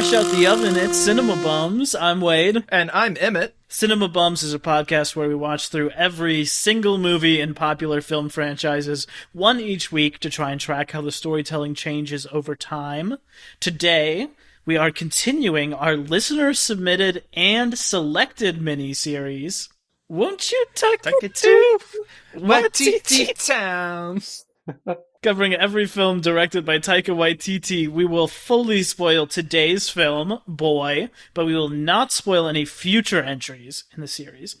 Fresh out the oven, it's Cinema Bums. I'm Wade. And I'm Emmett. Cinema Bums is a podcast where we watch through every single movie in popular film franchises, one each week, to try and track how the storytelling changes over time. Today, we are continuing our listener-submitted and selected mini-series. Won't you take it to Waititi Town? Covering every film directed by Taika Waititi, we will fully spoil today's film, Boy, but we will not spoil any future entries in the series.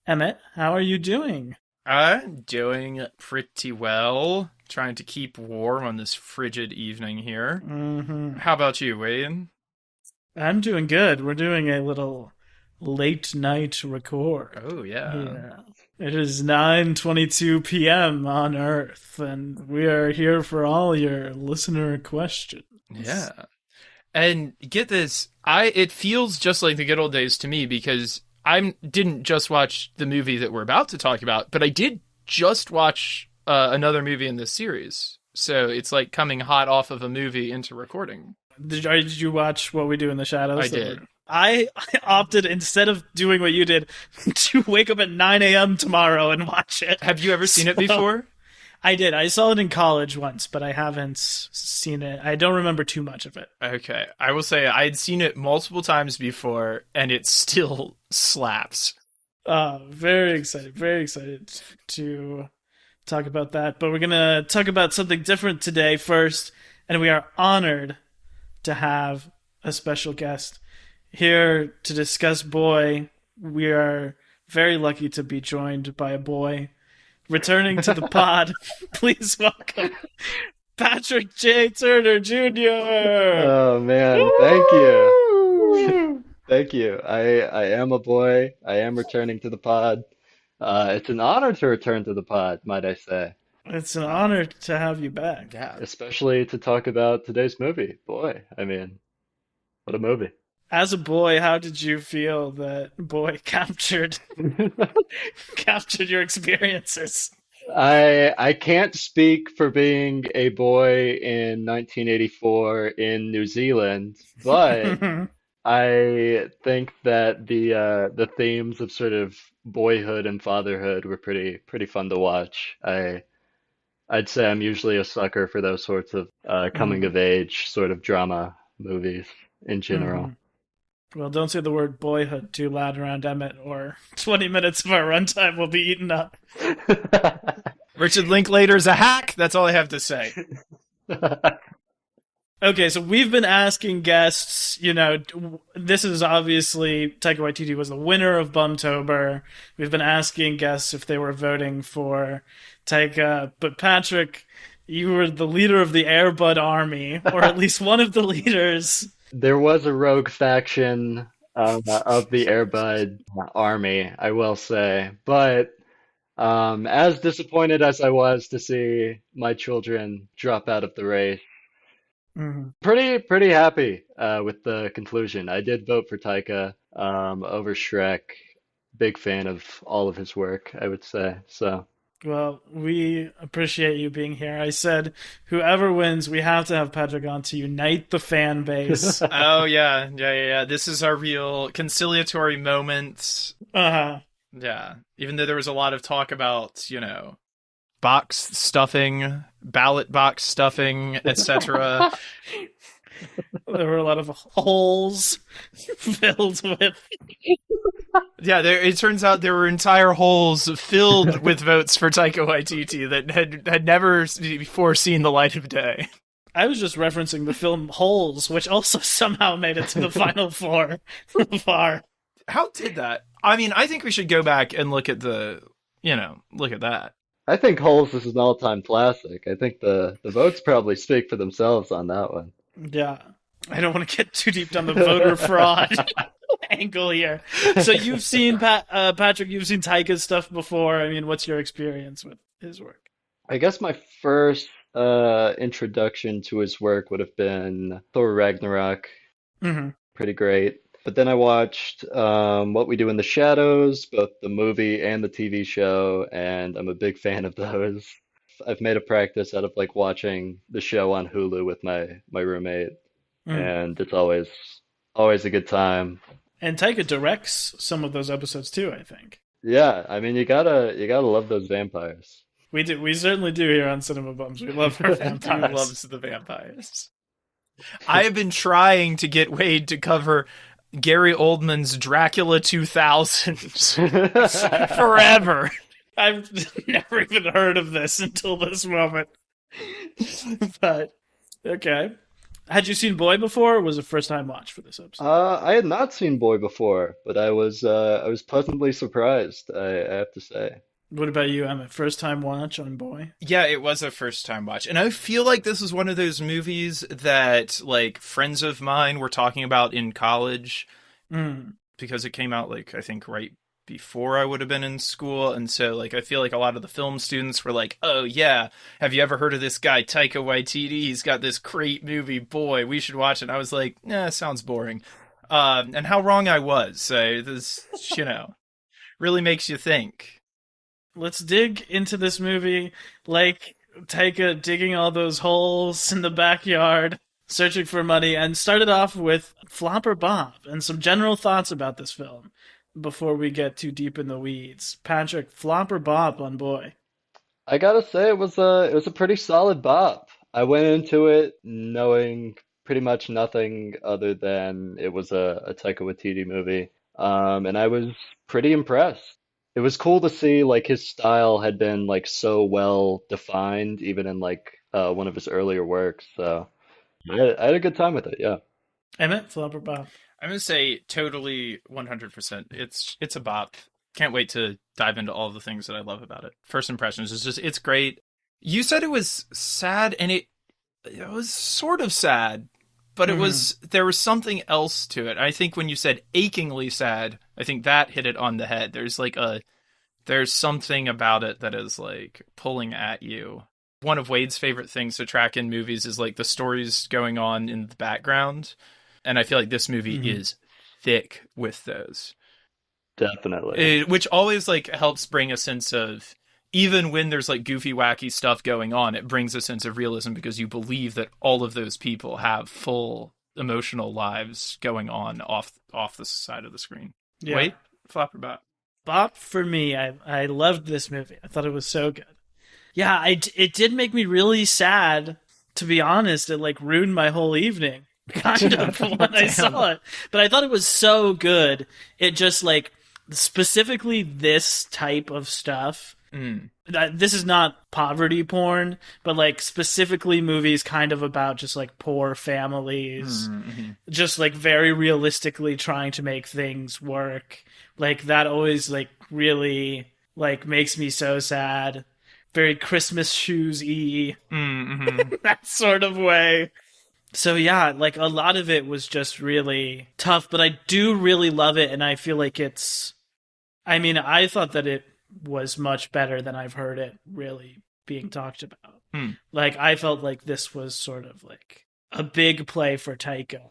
Emmett, how are you doing? I'm doing pretty well. Trying to keep warm on this frigid evening here. Mm-hmm. How about you, Wayne? I'm doing good. We're doing a little late night record. Oh, yeah. It is 9:22 p.m. on Earth, and we are here for all your listener questions. Yeah. And get this, it feels just like the good old days to me because I didn't just watch the movie that we're about to talk about, but I did just watch another movie in this series. So it's like coming hot off of a movie into recording. Did you watch What We Do in the Shadows? I did. I opted, instead of doing what you did, to wake up at 9 a.m. tomorrow and watch it. Have you ever seen it before? I did. I saw it in college once, but I haven't seen it. I don't remember too much of it. Okay. I will say I had seen it multiple times before, and it still slaps. Very excited to talk about that. But we're going to talk about something different today first, and we are honored to have a special guest here to discuss Boy. We are very lucky to be joined by a boy. Returning to the pod, please welcome Patrick J. Turner Jr. Oh, man. Thank you. Thank you. I am a boy. I am returning to the pod. It's an honor to return to the pod, might I say. It's an honor to have you back. Yeah. Especially to talk about today's movie. Boy, I mean, what a movie. As a boy, how did you feel that Boy captured your experiences? I can't speak for being a boy in 1984 in New Zealand, but I think that the themes of sort of boyhood and fatherhood were pretty fun to watch. I'd say I'm usually a sucker for those sorts of coming of age sort of drama movies in general. Well, don't say the word boyhood too loud around Emmett, or 20 minutes of our runtime will be eaten up. Richard Linklater's a hack. That's all I have to say. Okay, so we've been asking guests, this is obviously, Taika Waititi was the winner of Bumtober. We've been asking guests if they were voting for Taika, but Patrick, you were the leader of the Air Bud army, or at least one of the leaders. There was a rogue faction of the Air Bud army, I will say. But as disappointed as I was to see my children drop out of the race, pretty happy with the conclusion. I did vote for Taika over Shrek. Big fan of all of his work, I would say. So. Well, we appreciate you being here. I said, whoever wins, we have to have Patrick on to unite the fan base. Oh, yeah. This is our real conciliatory moment. Uh-huh. Yeah. Even though there was a lot of talk about, box stuffing, ballot box stuffing, etc. There were a lot of holes filled with... Yeah, it turns out there were entire holes filled with votes for Taika Waititi that had never before seen the light of day. I was just referencing the film Holes, which also somehow made it to the final four from far. How did that? I mean, I think we should go back and look at look at that. I think Holes is an all-time classic. I think the votes probably speak for themselves on that one. Yeah. I don't want to get too deep down the voter fraud angle here. So you've seen, Patrick, you've seen Taika's stuff before. I mean, what's your experience with his work? I guess my first introduction to his work would have been Thor Ragnarok. Pretty great. But then I watched What We Do in the Shadows, both the movie and the TV show, and I'm a big fan of those. I've made a practice out of watching the show on Hulu with my roommate, and it's always Always a good time. And Taika directs some of those episodes too, I think. Yeah, I mean you gotta love those vampires. We do. We certainly do here on Cinema Bums. We love our Who vampires. loves the vampires? I have been trying to get Wade to cover Gary Oldman's Dracula 2000 forever. I've never even heard of this until this moment. But okay. Had you seen Boy before, or was it first time watch for this episode? I had not seen Boy before, but I was pleasantly surprised, I have to say. What about you, Emmett? First time watch on Boy? Yeah, it was a first time watch. And I feel like this is one of those movies that like friends of mine were talking about in college because it came out like I think right before I would have been in school. And so like I feel like a lot of the film students were like, "Oh yeah, have you ever heard of this guy Taika Waititi? He's got this great movie, Boy. We should watch it." And I was like, "Nah, sounds boring." And how wrong I was. So this, really makes you think. Let's dig into this movie like Taika digging all those holes in the backyard, searching for money, and started off with Flopper Bob and some general thoughts about this film before we get too deep in the weeds. Patrick, Flopper Bob on Boy. I gotta say it was a pretty solid bop. I went into it knowing pretty much nothing other than it was a Taika Waititi movie. And I was pretty impressed. It was cool to see like his style had been like so well defined even in like one of his earlier works. So I had a good time with it, yeah. Emmett, Flopper Bob. I'm gonna say totally 100%. It's a bop. Can't wait to dive into all the things that I love about it. First impressions is just it's great. You said it was sad, and it was sort of sad, but it was there was something else to it. I think when you said achingly sad, I think that hit it on the head. There's something about it that is like pulling at you. One of Wade's favorite things to track in movies is like the stories going on in the background. And I feel like this movie is thick with those. Definitely. Which always like helps bring a sense of, even when there's like goofy, wacky stuff going on, it brings a sense of realism because you believe that all of those people have full emotional lives going on off the side of the screen. Yeah. Wait, Flopper Bop. Bop for me. I loved this movie. I thought it was so good. Yeah, it did make me really sad, to be honest. It like ruined my whole evening. Kind of when I saw it, but I thought it was so good. It just like specifically this type of stuff. This is not poverty porn, but like specifically movies kind of about just like poor families, just like very realistically trying to make things work. Like that always like really like makes me so sad. Very Christmas shoes-y, that sort of way. So yeah, like a lot of it was just really tough, but I do really love it, and I feel like I thought that it was much better than I've heard it really being talked about. Like, I felt like this was sort of like a big play for Taika,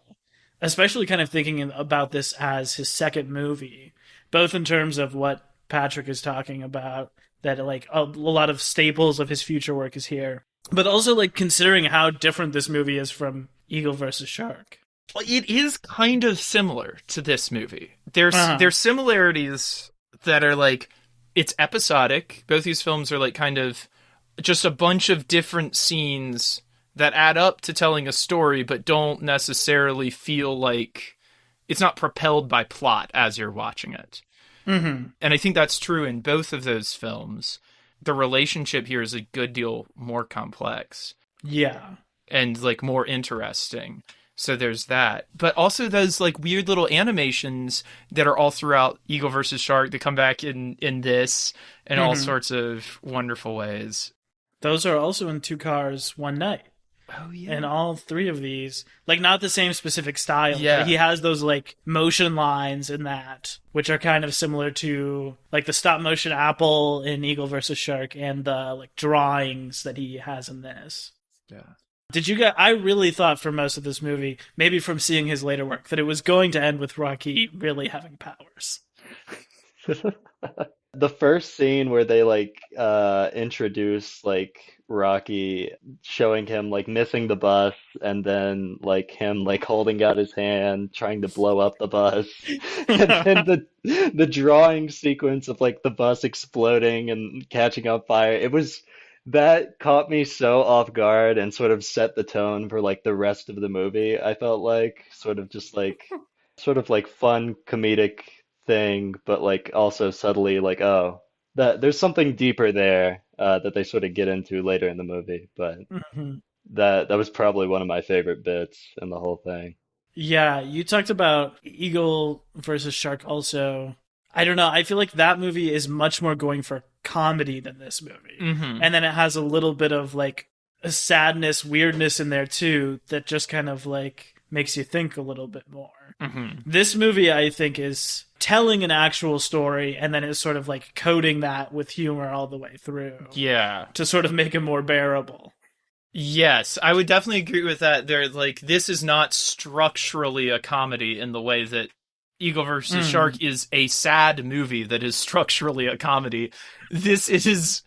especially kind of thinking about this as his second movie, both in terms of what Patrick is talking about, that like a lot of staples of his future work is here, but also like considering how different this movie is from Eagle versus Shark. Well, it is kind of similar to this movie. There's similarities that are like, it's episodic. Both these films are like kind of just a bunch of different scenes that add up to telling a story, but don't necessarily feel like it's not propelled by plot as you're watching it. And I think that's true in both of those films. The relationship here is a good deal more complex. Yeah. And like more interesting. So there's that. But also those like weird little animations that are all throughout Eagle versus Shark that come back in this in all sorts of wonderful ways. Those are also in Two Cars, One Night. Oh, yeah. And all three of these, like not the same specific style. Yeah. But he has those like motion lines in that, which are kind of similar to like the stop motion apple in Eagle versus Shark and the like drawings that he has in this. Yeah. Did you get? I really thought for most of this movie, maybe from seeing his later work, that it was going to end with Rocky really having powers. The first scene where they like introduce like Rocky, showing him like missing the bus and then like him like holding out his hand trying to blow up the bus, and then the drawing sequence of like the bus exploding and catching on fire, it was that caught me so off guard and sort of set the tone for like the rest of the movie. I felt like sort of like fun comedic thing, but like also subtly like, oh, that there's something deeper there that they sort of get into later in the movie. But Mhm. that was probably one of my favorite bits in the whole thing. Yeah, you talked about Eagle versus Shark also. I don't know. I feel like that movie is much more going for comedy than this movie. Mm-hmm. And then it has a little bit of like a sadness, weirdness in there too that just kind of like makes you think a little bit more. Mm-hmm. This movie, I think, is telling an actual story and then is sort of like coding that with humor all the way through Yeah. to sort of make it more bearable. Yes, I would definitely agree with that. They're like, this is not structurally a comedy in the way that Eagle versus Shark is a sad movie that is structurally a comedy. This is,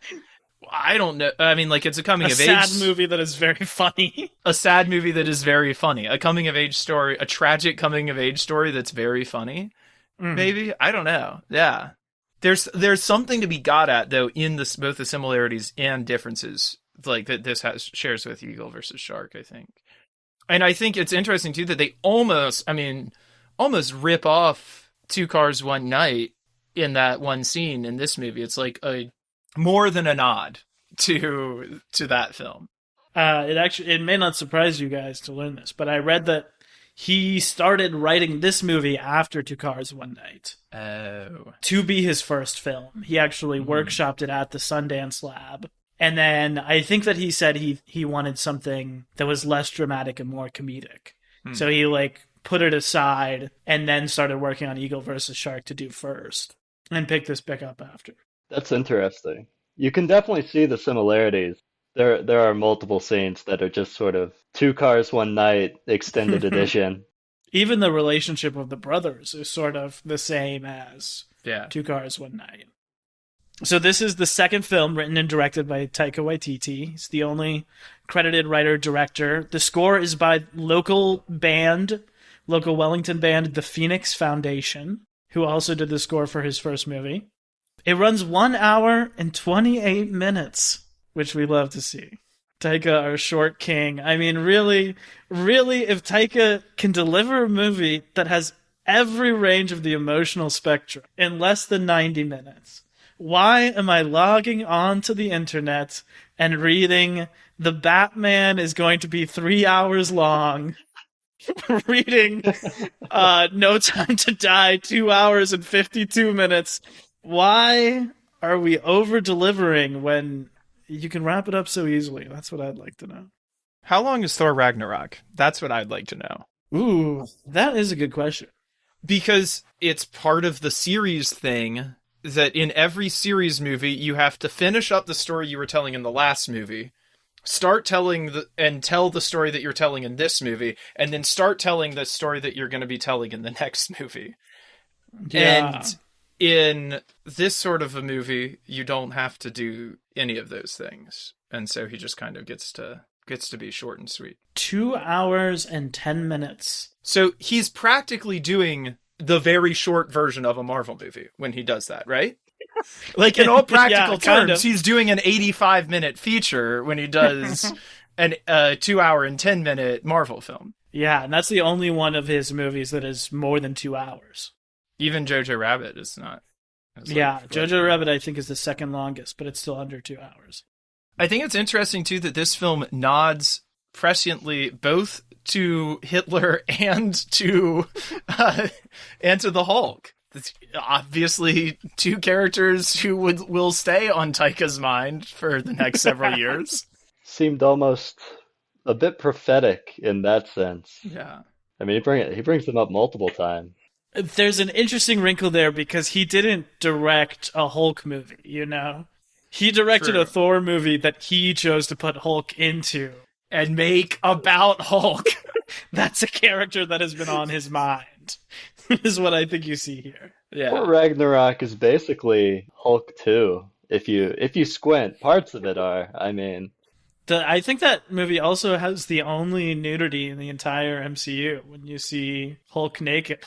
I don't know. I mean, like, it's a coming A of sad age movie that is very funny. a sad movie that is very funny, a coming of age story, a tragic coming of age story that's very funny. Maybe, I don't know. Yeah, there's something to be got at though in this, both the similarities and differences like that this shares with Eagle versus Shark, I think. And I think it's interesting too that they almost rip off Two Cars One Night in that one scene in this movie. It's like a more than a nod to that film. It may not surprise you guys to learn this, but I read that he started writing this movie after Two Cars One Night Oh. to be his first film. He actually workshopped it at the Sundance Lab. And then I think that he said he wanted something that was less dramatic and more comedic. So he like put it aside and then started working on Eagle versus Shark to do first and pick this back up after. That's interesting. You can definitely see the similarities. There are multiple scenes that are just sort of Two Cars One Night extended edition. Even the relationship of the brothers is sort of the same as Yeah. Two Cars One Night. So this is the second film written and directed by Taika Waititi. He's the only credited writer-director. The score is by local Wellington band, the Phoenix Foundation, who also did the score for his first movie. It runs 1 hour and 28 minutes, which we love to see. Taika, our short king. I mean, really, if Taika can deliver a movie that has every range of the emotional spectrum in less than 90 minutes, why am I logging on to the internet and reading the Batman is going to be 3 hours long, reading No Time to Die 2 hours and 52 minutes? Why are we over-delivering when you can wrap it up so easily? That's what I'd like to know. How long is Thor Ragnarok? That's what I'd like to know. Ooh, that is a good question. Because it's part of the series thing that in every series movie, you have to finish up the story you were telling in the last movie, start telling tell the story that you're telling in this movie, and then start telling the story that you're going to be telling in the next movie. Yeah. And in this sort of a movie, you don't have to do any of those things. And so he just kind of gets to be short and sweet. 2 hours and 10 minutes. So he's practically doing the very short version of a Marvel movie when he does that, right? Like in all practical Yeah, kind terms, of. he's doing an 85-minute feature when he does an 2 hour and 10-minute Marvel film. Yeah, and that's the only one of his movies that is more than 2 hours. Even Jojo Rabbit is not. It's like- Yeah, Jojo Rabbit I think is the second longest, but it's still under 2 hours. I think it's interesting too that this film nods presciently both to Hitler and to the Hulk. It's obviously two characters who will stay on Taika's mind for the next several years. Seemed almost a bit prophetic in that sense. Yeah. I mean, he brings them up multiple times. There's an interesting wrinkle there because he didn't direct a Hulk movie, you know? He directed True. a Thor movie that he chose to put Hulk into. And make about Hulk. That's a character that has been on his mind. is what I think you see here. Thor Yeah. Ragnarok is basically Hulk 2. If you squint, parts of it are. I mean, I think that movie also has the only nudity in the entire MCU when you see Hulk naked.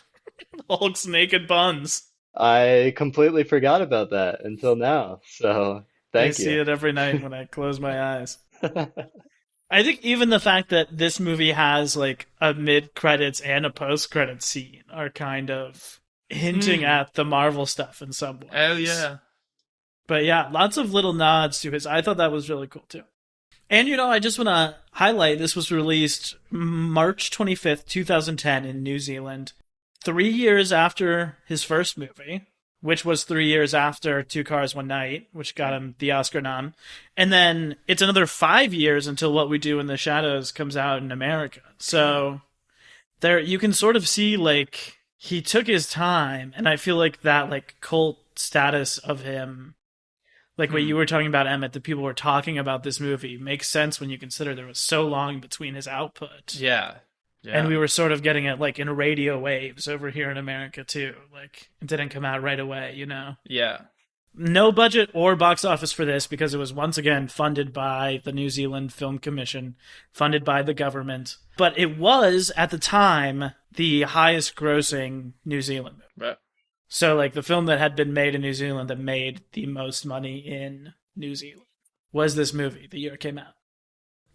Hulk's naked buns. I completely forgot about that until now. So I thank see you. it every night when I close my eyes. I think even the fact that this movie has like a mid credits and a post credits scene are kind of hinting at the Marvel stuff in some ways. Oh yeah. But yeah, lots of little nods to his. I thought that was really cool too. And I just want to highlight this was released March 25th, 2010 in New Zealand, 3 years after his first movie, which was 3 years after Two Cars, One Night, which got him the Oscar nom. And then it's another 5 years until What We Do in the Shadows comes out in America. So there you can sort of see like he took his time, and I feel like that like cult status of him, like what you were talking about, Emmett, that people were talking about this movie makes sense when you consider there was so long between his output. Yeah. Yeah. And we were sort of getting it like in radio waves over here in America too. Like it didn't come out right away, Yeah. No budget or box office for this because it was once again funded by the New Zealand Film Commission, funded by the government. But it was, at the time, the highest grossing New Zealand movie. Right. So, like, the film that had been made in New Zealand that made the most money in New Zealand was this movie the year it came out.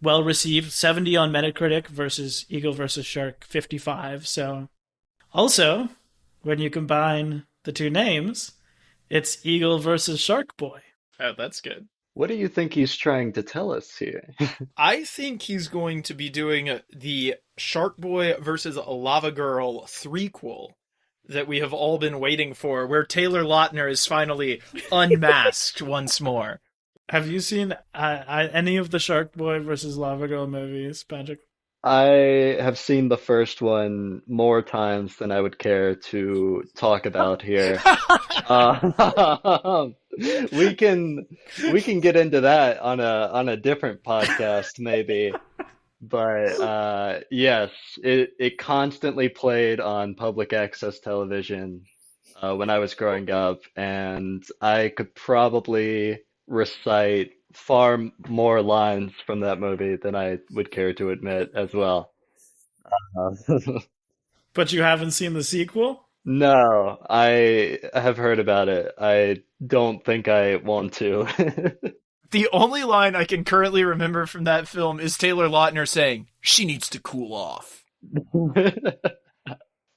Well received, 70 on Metacritic versus Eagle versus Shark, 55. So, also, when you combine the two names, it's Eagle versus Shark Boy. Oh, that's good. What do you think he's trying to tell us here? I think he's going to be doing the Shark Boy versus Lava Girl threequel that we have all been waiting for, where Taylor Lautner is finally unmasked once more. Have you seen any of the Shark Boy versus Lava Girl movies, Patrick? I have seen the first one more times than I would care to talk about here. Uh, we can get into that on a different podcast maybe. But yes, it constantly played on public access television when I was growing up, and I could probably recite far more lines from that movie than I would care to admit as well. But you haven't seen the sequel? No, I have heard about it. I don't think I want to. The only line I can currently remember from that film is Taylor Lautner saying, "She needs to cool off."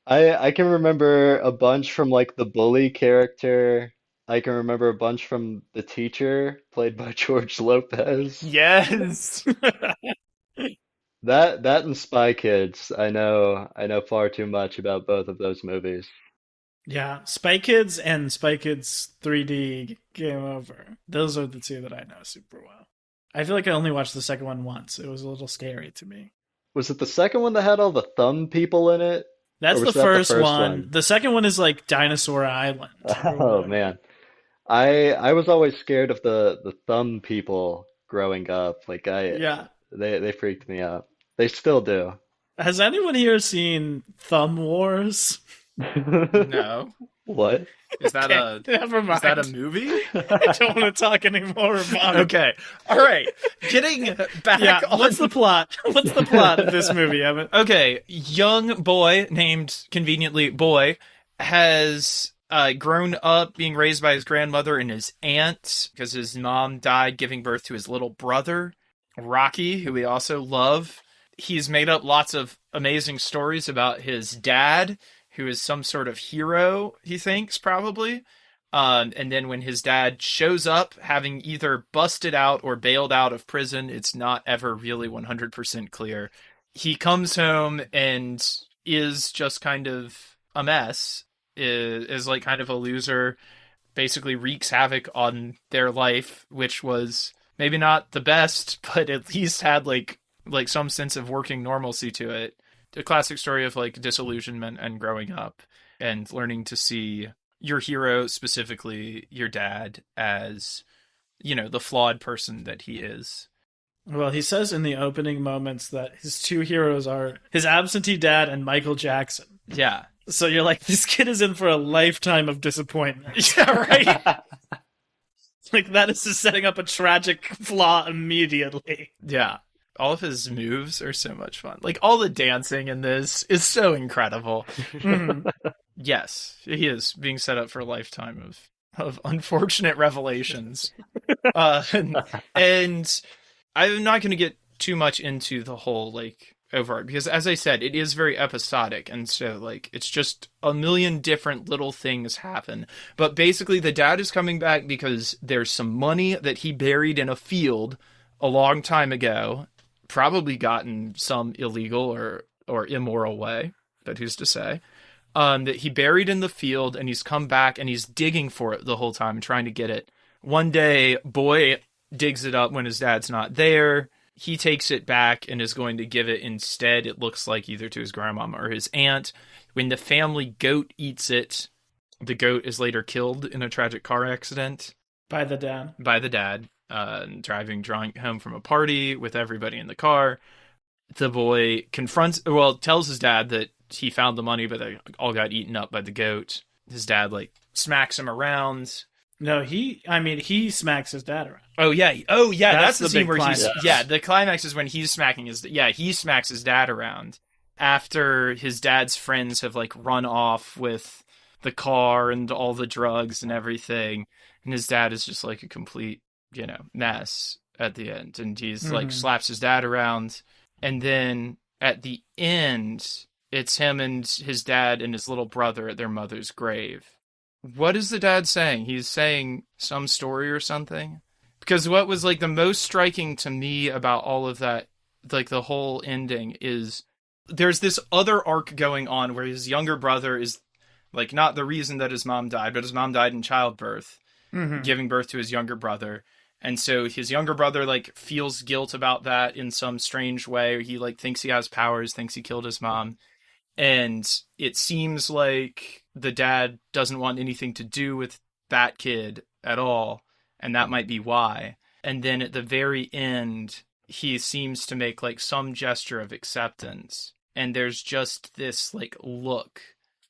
I can remember a bunch from like the bully character. I can remember a bunch from the teacher, played by George Lopez. Yes. That and Spy Kids. I know far too much about both of those movies. Yeah, Spy Kids and Spy Kids 3D Game Over. Those are the two that I know super well. I feel like I only watched the second one once. It was a little scary to me. Was it the second one that had all the thumb people in it? That's Or the was that first, first one. The second one is like Dinosaur Island. Oh man. I was always scared of the thumb people growing up. Like Yeah. they freaked me out. They still do. Has anyone here seen Thumb Wars? No. What? Is that Never mind. is that a movie? I don't want to talk anymore about it. Okay. All right. Getting back Yeah, on. what's the plot? What's the plot of this movie, Evan? Okay, young boy named conveniently Boy has grown up being raised by his grandmother and his aunt because his mom died giving birth to his little brother, Rocky, who we also love. He's made up lots of amazing stories about his dad, who is some sort of hero, he thinks, probably. And then when his dad shows up, having either busted out or bailed out of prison, it's not ever really 100% clear. He comes home and is just kind of a mess, is like kind of a loser, basically wreaks havoc on their life, which was maybe not the best, but at least had like some sense of working normalcy to it. A classic story of like disillusionment and growing up and learning to see your hero, specifically your dad, as, the flawed person that he is. Well, he says in the opening moments that his two heroes are his absentee dad and Michael Jackson. Yeah. So you're like, this kid is in for a lifetime of disappointment. Yeah, right. Like, that is just setting up a tragic flaw immediately. Yeah. All of his moves are so much fun. Like, all the dancing in this is so incredible. Mhm. Yes, he is being set up for a lifetime of unfortunate revelations. And I'm not going to get too much into the whole, like, overart, because as I said, it is very episodic, and so, like, it's just a million different little things happen. But basically, the dad is coming back because there's some money that he buried in a field a long time ago, probably gotten some illegal or immoral way, but who's to say? That he buried in the field, and he's come back and he's digging for it the whole time, trying to get it. One day, boy digs it up when his dad's not there. He takes it back and is going to give it instead, it looks like, either to his grandmama or his aunt. When the family goat eats it, the goat is later killed in a tragic car accident. By the dad. Driving drunk home from a party with everybody in the car. The boy tells his dad that he found the money, but they all got eaten up by the goat. His dad, like, smacks him around. No, he smacks his dad around. Oh yeah, that's the scene big where climax. the climax is when he's smacking he smacks his dad around after his dad's friends have, like, run off with the car and all the drugs and everything, and his dad is just, like, a complete, mess at the end, and he's like slaps his dad around, and then at the end it's him and his dad and his little brother at their mother's grave. What is the dad saying? He's saying some story or something? Because what was, like, the most striking to me about all of that, like, the whole ending, is there's this other arc going on where his younger brother is, like, not the reason that his mom died, but his mom died in childbirth, giving birth to his younger brother. And so his younger brother, like, feels guilt about that in some strange way. He, like, thinks he has powers, thinks he killed his mom. And it seems like the dad doesn't want anything to do with that kid at all, and that might be why. And then at the very end, he seems to make, like, some gesture of acceptance, and there's just this, like, look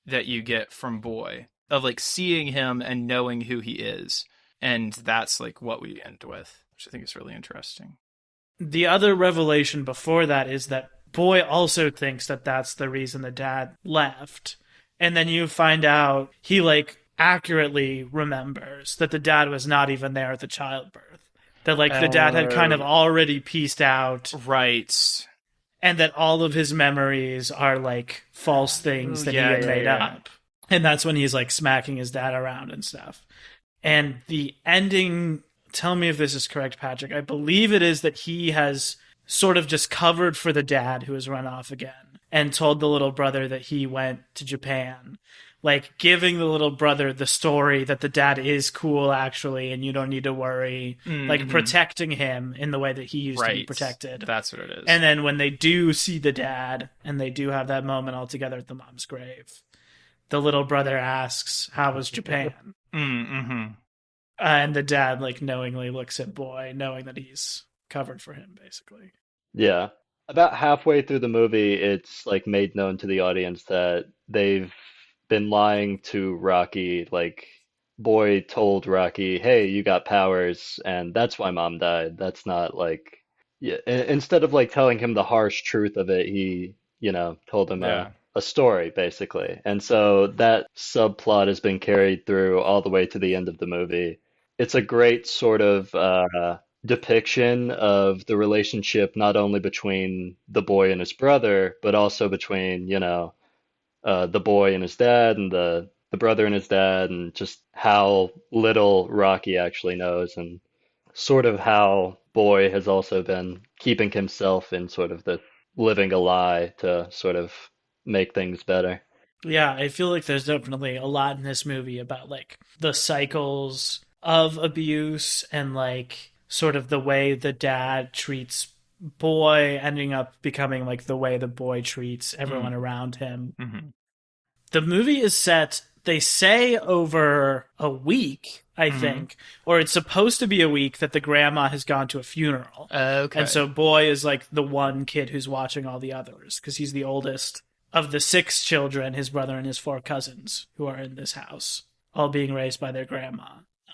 that you get from Boy of, like, seeing him and knowing who he is, and that's, like, what we end with, which I think is really interesting. The other revelation before that is that Boy also thinks that that's the reason the dad left. And then you find out he, like, accurately remembers that the dad was not even there at the childbirth. That, like, the dad had kind of already pieced out. Right. And that all of his memories are, like, false things that he had made up. And that's when he's, like, smacking his dad around and stuff. And the ending, tell me if this is correct, Patrick. I believe it is that he has sort of just covered for the dad who has run off again and told the little brother that he went to Japan, like, giving the little brother the story that the dad is cool actually and you don't need to worry, like, protecting him in the way that he used to be protected. That's what it is. And then when they do see the dad and they do have that moment all together at the mom's grave, the little brother asks, "How was Japan?" And the dad, like, knowingly looks at Boy, knowing that he's covered for him, basically. Yeah. About halfway through the movie, it's, like, made known to the audience that they've been lying to Rocky. Like, Boy told Rocky, "Hey, you got powers, and that's why mom died." That's not, like, yeah. Instead of, like, telling him the harsh truth of it, he, told him a story, basically. And so that subplot has been carried through all the way to the end of the movie. It's a great sort of depiction of the relationship not only between the boy and his brother, but also between, the boy and his dad and the brother and his dad, and just how little Rocky actually knows, and sort of how Boy has also been keeping himself in sort of the living a lie to sort of make things better. Yeah, I feel like there's definitely a lot in this movie about, like, the cycles of abuse and, like, sort of the way the dad treats Boy ending up becoming, like, the way the boy treats everyone around him. The movie is set, they say, over a week, I think, or it's supposed to be a week that the grandma has gone to a funeral. Okay. And so Boy is, like, the one kid who's watching all the others because he's the oldest of the 6 children, his brother and his 4 cousins who are in this house, all being raised by their grandma.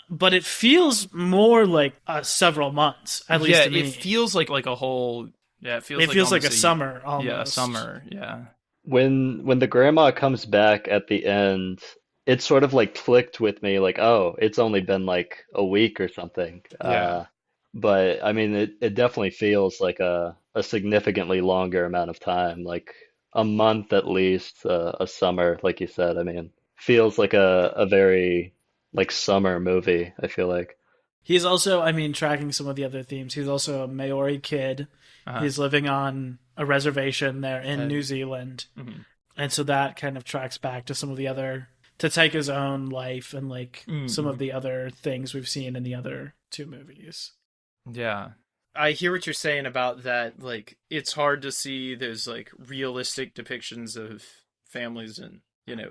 But it feels more like several months, at least to me. It feels like a whole. Yeah, it feels. It feels like a summer almost. Yeah, a summer. Yeah. When the grandma comes back at the end, it sort of like clicked with me, like, oh, it's only been like a week or something. Yeah. But I mean, it definitely feels like a significantly longer amount of time, like a month at least, a summer, like you said. I mean, feels like a very like summer movie, I feel like. He's also, I mean, tracking some of the other themes. He's also a Maori kid. He's living on a reservation there in New Zealand. Mm-hmm. And so that kind of tracks back to some of the other, to Taika's own life and like some of the other things we've seen in the other 2 movies. Yeah. I hear what you're saying about that. Like, it's hard to see those like realistic depictions of families in,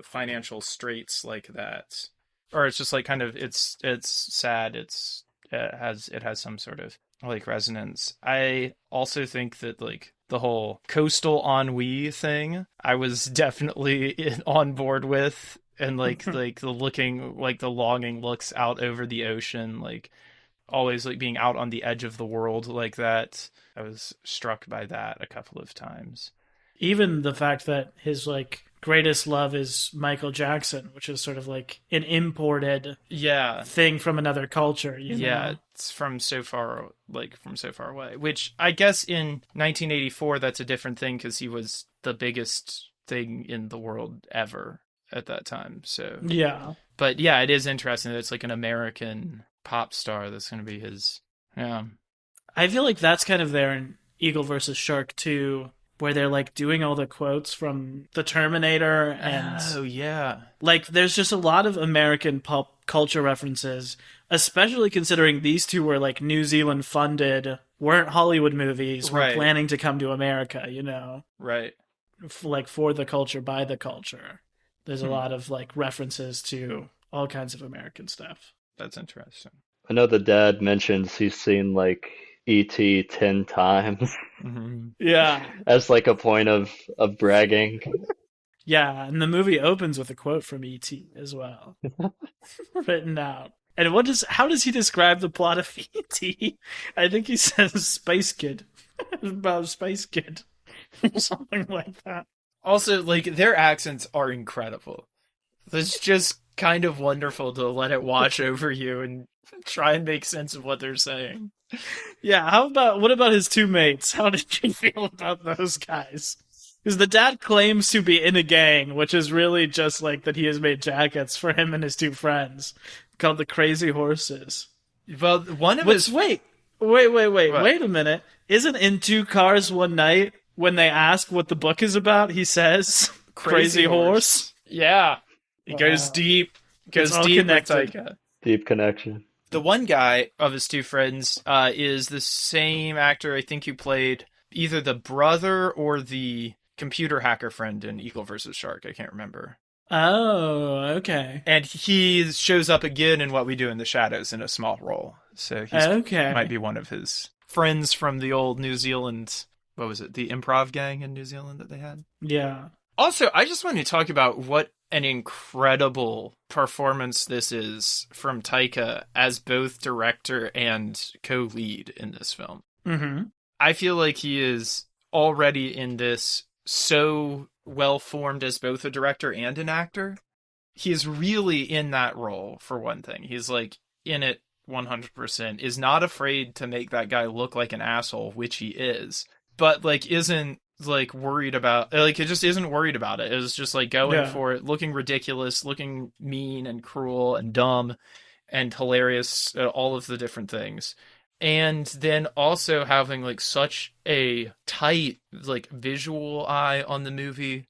financial straits like that. Or it's just like kind of, it's sad. It has some sort of like resonance. I also think that like the whole coastal ennui thing, I was definitely on board with, and like like the longing looks out over the ocean, like always like being out on the edge of the world like that. I was struck by that a couple of times. Even the fact that his like greatest love is Michael Jackson, which is sort of like an imported thing from another culture. You know? It's from so far away. Which I guess in 1984, that's a different thing because he was the biggest thing in the world ever at that time. So yeah, but yeah, it is interesting that it's like an American pop star that's going to be his. Yeah, I feel like that's kind of there in Eagle versus Shark too, where they're like doing all the quotes from the Terminator and like there's just a lot of American pop culture references, especially considering these 2 were like New Zealand funded, weren't Hollywood movies, were planning to come to America, right, like for the culture, by the culture. There's a lot of like references to all kinds of American stuff. That's interesting. I know the dad mentions he's seen like E.T. 10 times. Mm-hmm. Yeah. As like a point of bragging. Yeah, and the movie opens with a quote from E.T. as well. Written out. And how does he describe the plot of E.T.? I think he says Space Kid. About Space Kid. Something like that. Also, like, their accents are incredible. It's just kind of wonderful to let it wash over you and try and make sense of what they're saying. Yeah, what about his 2 mates? How did you feel about those guys? Because the dad claims to be in a gang, which is really just like that he has made jackets for him and his 2 friends called the Crazy Horses. Well, one of his... Wait a minute. Isn't in 2 Cars One Night, when they ask what the book is about, he says, Crazy Horse? Yeah. It goes deep. Goes deep with Taika. Deep connection. The one guy of his 2 friends is the same actor, I think, who played either the brother or the computer hacker friend in Eagle versus Shark. I can't remember. Oh, okay. And he shows up again in What We Do in the Shadows in a small role. So he might be one of his friends from the old New Zealand, what was it, the improv gang in New Zealand that they had? Yeah. Also, I just wanted to talk about what an incredible performance this is from Taika as both director and co-lead in this film. Mm-hmm. I feel like he is already in this so well formed as both a director and an actor. He is really in that role, for one thing. He's like in it 100%, is not afraid to make that guy look like an asshole, which he is, but like isn't like worried about, like it just isn't worried about it. It was just like going for it, looking ridiculous, looking mean and cruel and dumb and hilarious, all of the different things. And then also having like such a tight like visual eye on the movie.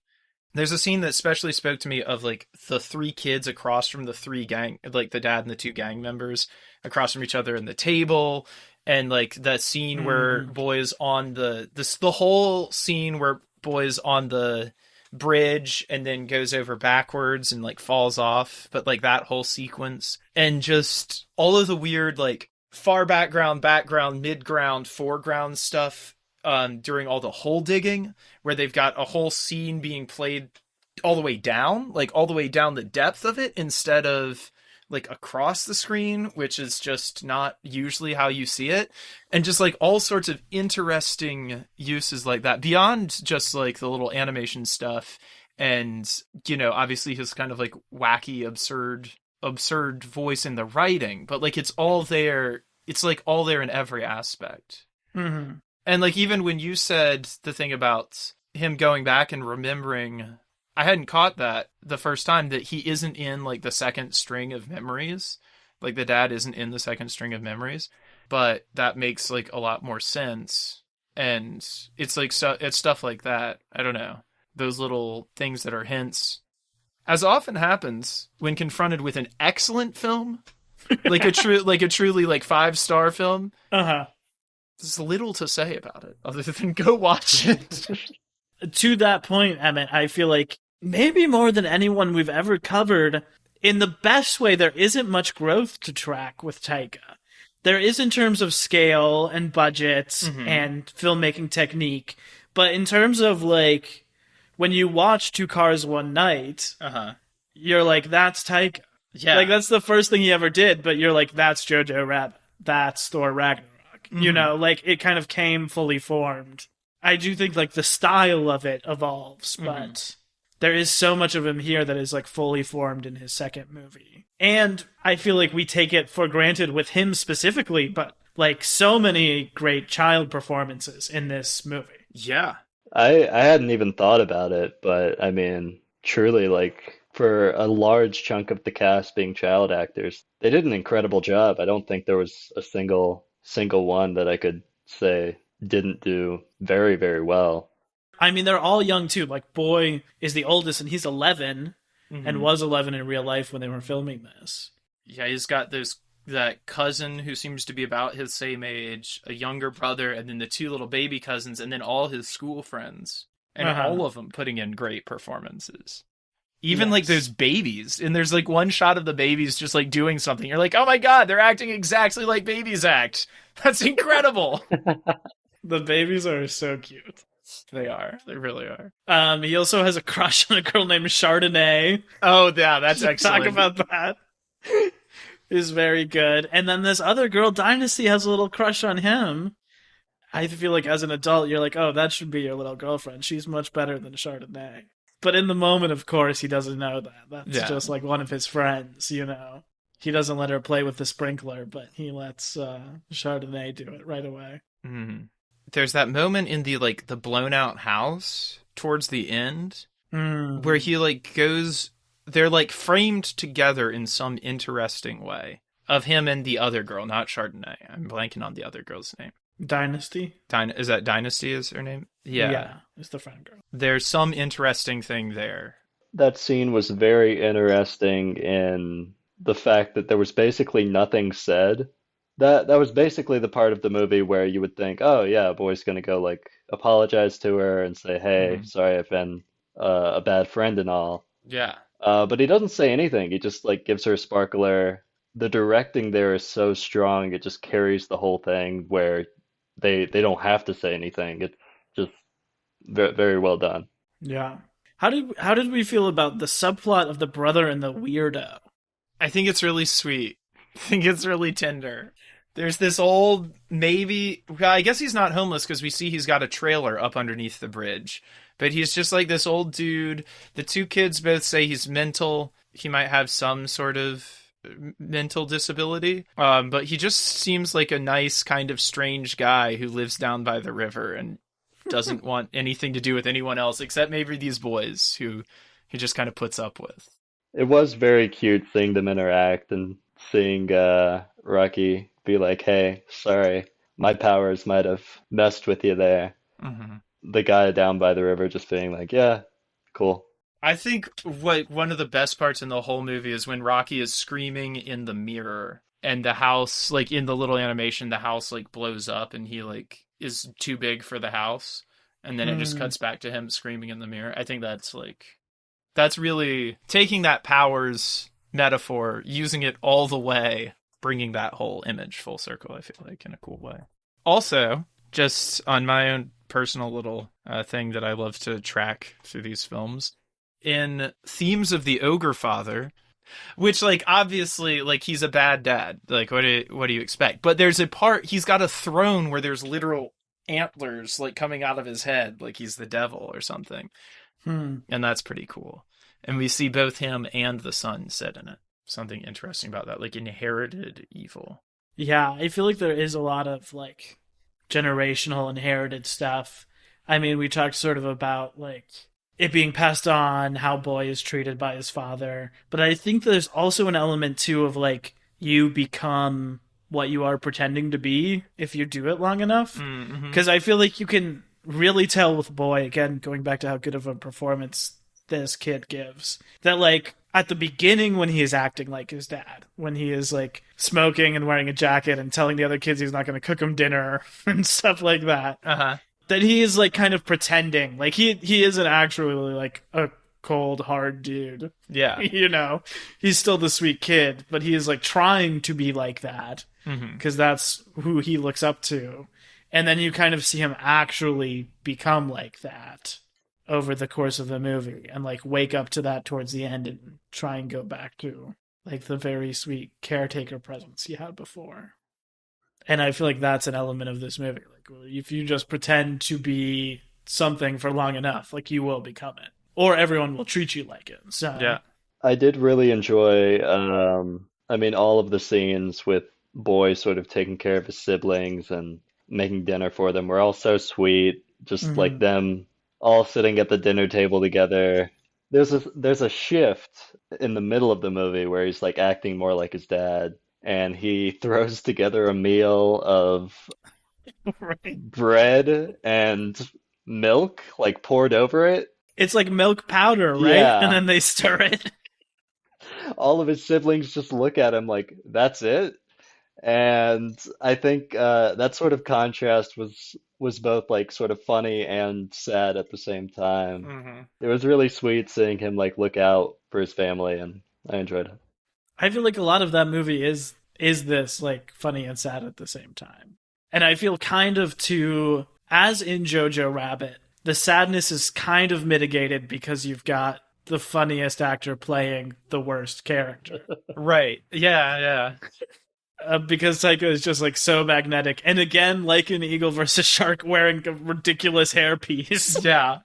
There's a scene that especially spoke to me of like the 3 kids across from the 3 gang, like the dad and the 2 gang members across from each other in the table. And like that scene where Boy's on the whole scene where Boy's on the bridge and then goes over backwards and like falls off. But like that whole sequence and just all of the weird like far background, midground, foreground stuff during all the hole digging, where they've got a whole scene being played all the way down, like all the way down the depth of it, instead of like across the screen, which is just not usually how you see it. And just like all sorts of interesting uses like that, beyond just like the little animation stuff. And, you know, obviously his kind of like wacky, absurd voice in the writing, but like it's all there. It's like all there in every aspect. Mm-hmm. And like, even when you said the thing about him going back and remembering, I hadn't caught that the first time, that he isn't in like the second string of memories. Like the dad isn't in the second string of memories, but that makes like a lot more sense. And it's like, it's stuff like that. I don't know. Those little things that are hints, as often happens when confronted with an excellent film, like a truly like 5-star film. Uh-huh. There's little to say about it other than go watch it. To that point, Emmett, I feel like maybe more than anyone we've ever covered, in the best way, there isn't much growth to track with Taika. There is in terms of scale and budgets and filmmaking technique, but in terms of like, when you watch Two Cars One Night, you're like, that's Taika. Yeah. Like, that's the first thing he ever did, but you're like, that's Jojo Rabbit. That's Thor Ragnarok. You know, like, it kind of came fully formed. I do think, like, the style of it evolves, but there is so much of him here that is, like, fully formed in his second movie. And I feel like we take it for granted with him specifically, but, like, so many great child performances in this movie. Yeah. I hadn't even thought about it, but I mean, truly, like, for a large chunk of the cast being child actors, they did an incredible job. I don't think there was a single one that I could say didn't do very, very well. I mean, they're all young too. Like, Boy is the oldest, and he's 11, and was 11 in real life when they were filming this. Yeah, he's got that cousin who seems to be about his same age, a younger brother, and then the 2 little baby cousins, and then all his school friends, and all of them putting in great performances. Even like those babies, and there's like one shot of the babies just like doing something. You're like, oh my god, they're acting exactly like babies act. That's incredible. The babies are so cute. They are. They really are. He also has a crush on a girl named Chardonnay. Oh yeah, that's excellent. Talk about that. Is very good. And then this other girl, Dynasty, has a little crush on him. I feel like as an adult, you're like, oh, that should be your little girlfriend. She's much better than Chardonnay. But in the moment, of course, he doesn't know that. That's just like one of his friends, you know. He doesn't let her play with the sprinkler, but he lets Chardonnay do it right away. Mm. There's that moment in the blown out house towards the end where he like goes, they're like framed together in some interesting way of him and the other girl, not Chardonnay. I'm blanking on the other girl's name. Dynasty? Is that Dynasty is her name? Yeah, it's the friend girl. There's some interesting thing there. That scene was very interesting in the fact that there was basically nothing said. That was basically the part of the movie where you would think, oh yeah, a boy's gonna go like apologize to her and say, hey, sorry, I've been a bad friend and all. Yeah. But he doesn't say anything. He just like gives her a sparkler. The directing there is so strong, it just carries the whole thing where they don't have to say anything. It's just very, very well done. Yeah. How did we feel about the subplot of the brother and the weirdo? I think it's really sweet. I think it's really tender. There's this old, maybe, I guess he's not homeless because we see he's got a trailer up underneath the bridge. But he's just like this old dude. The 2 kids both say he's mental. He might have some sort of mental disability. But he just seems like a nice kind of strange guy who lives down by the river and doesn't want anything to do with anyone else except maybe these boys who he just kind of puts up with. It was very cute seeing them interact and seeing Rocky be like, hey, sorry, my powers might have messed with you there. The guy down by the river just being like, yeah, cool. I think one of the best parts in the whole movie is when Rocky is screaming in the mirror and the house, like in the little animation, the house like blows up and he like is too big for the house. And then it just cuts back to him screaming in the mirror. I think that's really taking that powers metaphor, using it all the way, bringing that whole image full circle, I feel like, in a cool way. Also, just on my own personal little thing that I love to track through these films. In Themes of the Ogre Father, which, like, obviously, like, he's a bad dad. Like, what do you expect? But there's a part, he's got a throne where there's literal antlers, like, coming out of his head, like he's the devil or something. And that's pretty cool. And we see both him and the son sit in it. Something interesting about that, like inherited evil. Yeah, I feel like there is a lot of, like, generational inherited stuff. I mean, we talked sort of about, like, it being passed on, how Boy is treated by his father. But I think there's also an element, too, of, like, you become what you are pretending to be if you do it long enough. Because I feel like you can really tell with Boy, again, going back to how good of a performance this kid gives, that, like, at the beginning when he is acting like his dad, when he is, like, smoking and wearing a jacket and telling the other kids he's not going to cook them dinner and stuff like that, that he is, like, kind of pretending. Like, he isn't actually, like, a cold, hard dude. Yeah. You know? He's still the sweet kid, but he is, like, trying to be like that because that's who he looks up to. And then you kind of see him actually become like that over the course of the movie and, like, wake up to that towards the end and try and go back to, like, the very sweet caretaker presence he had before. And I feel like that's an element of this movie. Like, if you just pretend to be something for long enough, like, you will become it. Or everyone will treat you like it. So Yeah. I did really enjoy, I mean, all of the scenes with Boy sort of taking care of his siblings and making dinner for them were all so sweet. Just like them all sitting at the dinner table together. There's a shift in the middle of the movie where he's, like, acting more like his dad, and he throws together a meal of bread and milk, like, poured over it. It's like milk powder, right? Yeah. And then they stir it. All of his siblings just look at him like, that's it? And I think that sort of contrast was both, like, sort of funny and sad at the same time. It was really sweet seeing him, like, look out for his family, and I enjoyed it. I feel like a lot of that movie is this, like, funny and sad at the same time. And I feel kind of too, as in Jojo Rabbit, the sadness is kind of mitigated because you've got the funniest actor playing the worst character. Right. Yeah. Because Taika is just, like, so magnetic. And again, like in Eagle versus Shark, wearing a ridiculous hairpiece. Yeah.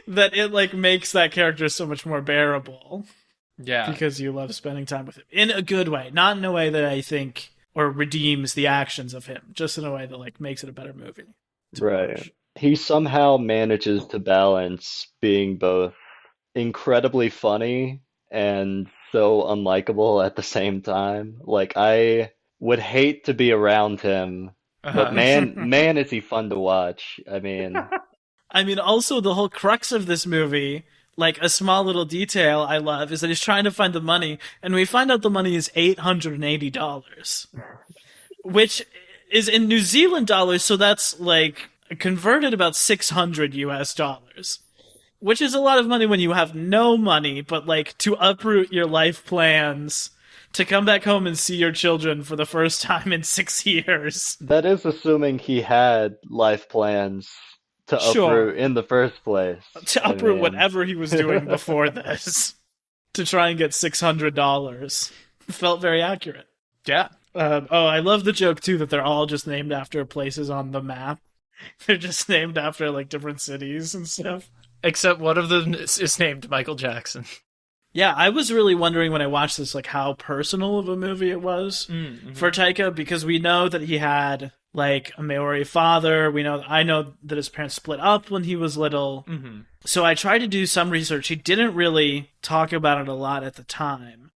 That it, like, makes that character so much more bearable. Yeah. Because you love spending time with him. In a good way. Not in a way that I think, or redeems the actions of him. Just in a way that, like, makes it a better movie. Right. Watch. He somehow manages to balance being both incredibly funny and so unlikable at the same time. Like, I would hate to be around him, but man, is he fun to watch. I mean, also the whole crux of this movie, like, a small little detail I love, is that he's trying to find the money, and we find out the money is $880, which is in New Zealand dollars, so that's, like, converted about $600 US, which is a lot of money when you have no money, but, like, to uproot your life plans to come back home and see your children for the first time in 6 years. that is assuming he had life plans to Sure. uproot in the first place. To I uproot mean, whatever he was doing before this to try and get $600 felt very accurate. Yeah. I love the joke too that they're all just named after places on the map. They're just named after, like, different cities and stuff. Except one of them is named Michael Jackson. Yeah, I was really wondering when I watched this, like, how personal of a movie it was for Taika, because we know that he had, like, a Maori father. I know that his parents split up when he was little. So I tried to do some research. He didn't really talk about it a lot at the time.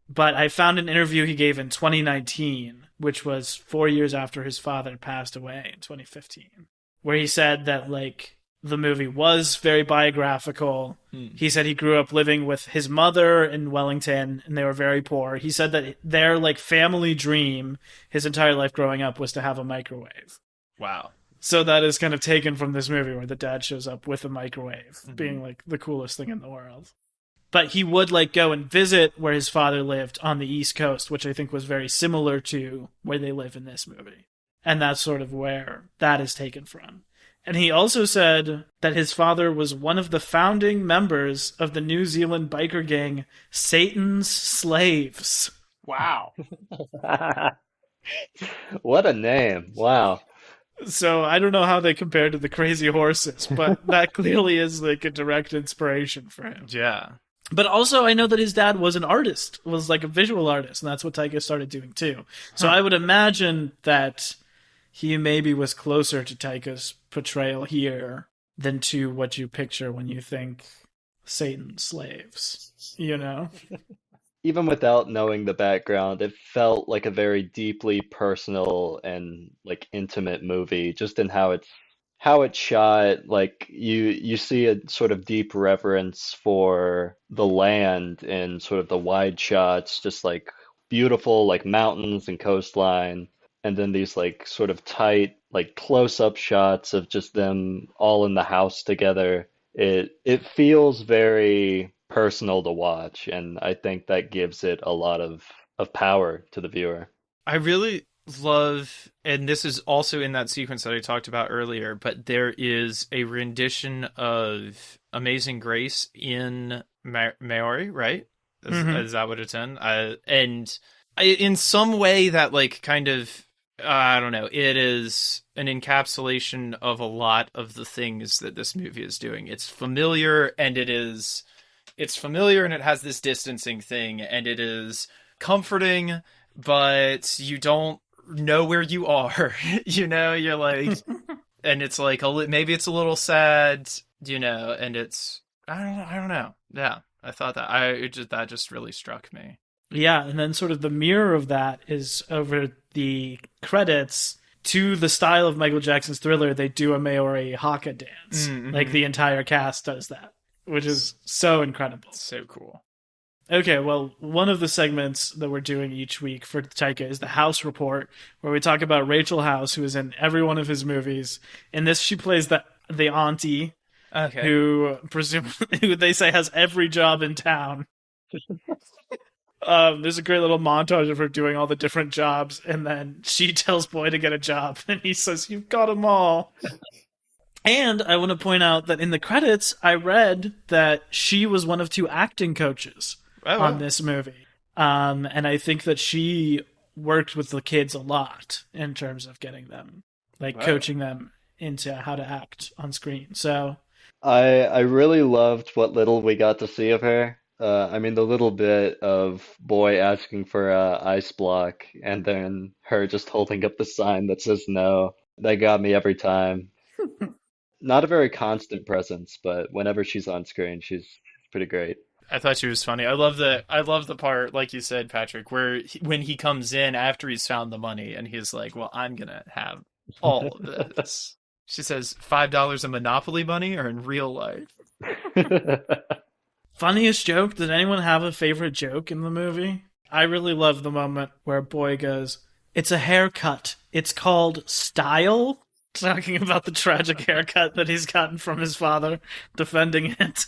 But I found an interview he gave in 2019, which was 4 years after his father passed away in 2015, where he said that, like, the movie was very biographical. He said he grew up living with his mother in Wellington, and they were very poor. He said that their, like, family dream his entire life growing up was to have a microwave. Wow. So that is kind of taken from this movie where the dad shows up with a microwave, being, like, the coolest thing in the world. But he would, like, go and visit where his father lived on the East Coast, which I think was very similar to where they live in this movie. And that's sort of where that is taken from. And he also said that his father was one of the founding members of the New Zealand biker gang Satan's Slaves. Wow. What a name. Wow. So I don't know how they compare to the Crazy Horses, but that clearly is like a direct inspiration for him. Yeah. But also, I know that his dad was an artist, was like a visual artist, and that's what Taika started doing too. So I would imagine that he maybe was closer to Taika's portrayal here than to what you picture when you think Satan slaves, you know? Even without knowing the background, it felt like a very deeply personal and like intimate movie, just in how it's shot. Like you see a sort of deep reverence for the land and sort of the wide shots, just like beautiful like mountains and coastline, and then these like sort of tight like close-up shots of just them all in the house together. It feels very personal to watch, and I think that gives it a lot of power to the viewer. I really love, and this is also in that sequence that I talked about earlier, but there is a rendition of Amazing Grace in Maori, right? Is that what it's in? In some way that like kind of, I don't know, it is an encapsulation of a lot of the things that this movie is doing. It's familiar and it has this distancing thing, and it is comforting, but you don't know where you are. You're like, and it's like maybe it's a little sad, and it's I don't know. Yeah, I thought that just really struck me. Yeah, and then sort of the mirror of that is over the credits. To the style of Michael Jackson's Thriller, they do a Maori haka dance. Like the entire cast does that, which is so incredible. So cool. Okay, well, one of the segments that we're doing each week for Taika is the House Report, where we talk about Rachel House, who is in every one of his movies. In this, she plays the auntie, okay, who presumably who they say has every job in town. There's a great little montage of her doing all the different jobs, and then she tells Boy to get a job, and he says, "You've got them all." And I want to point out that in the credits, I read that she was one of 2 acting coaches on this movie. And I think that she worked with the kids a lot in terms of getting them, like coaching them into how to act on screen. So I really loved what little we got to see of her. I mean, the little bit of Boy asking for a ice block and then her just holding up the sign that says no, that got me every time. Not a very constant presence, but whenever she's on screen, she's pretty great. I thought she was funny. I love the part, like you said, Patrick, where when he comes in after he's found the money and he's like, "Well, I'm gonna have all of this." She says, $5 in Monopoly money or in real life? Funniest joke? Did anyone have a favorite joke in the movie? I really love the moment where Boy goes, "It's a haircut. It's called style." Talking about the tragic haircut that he's gotten from his father, defending it.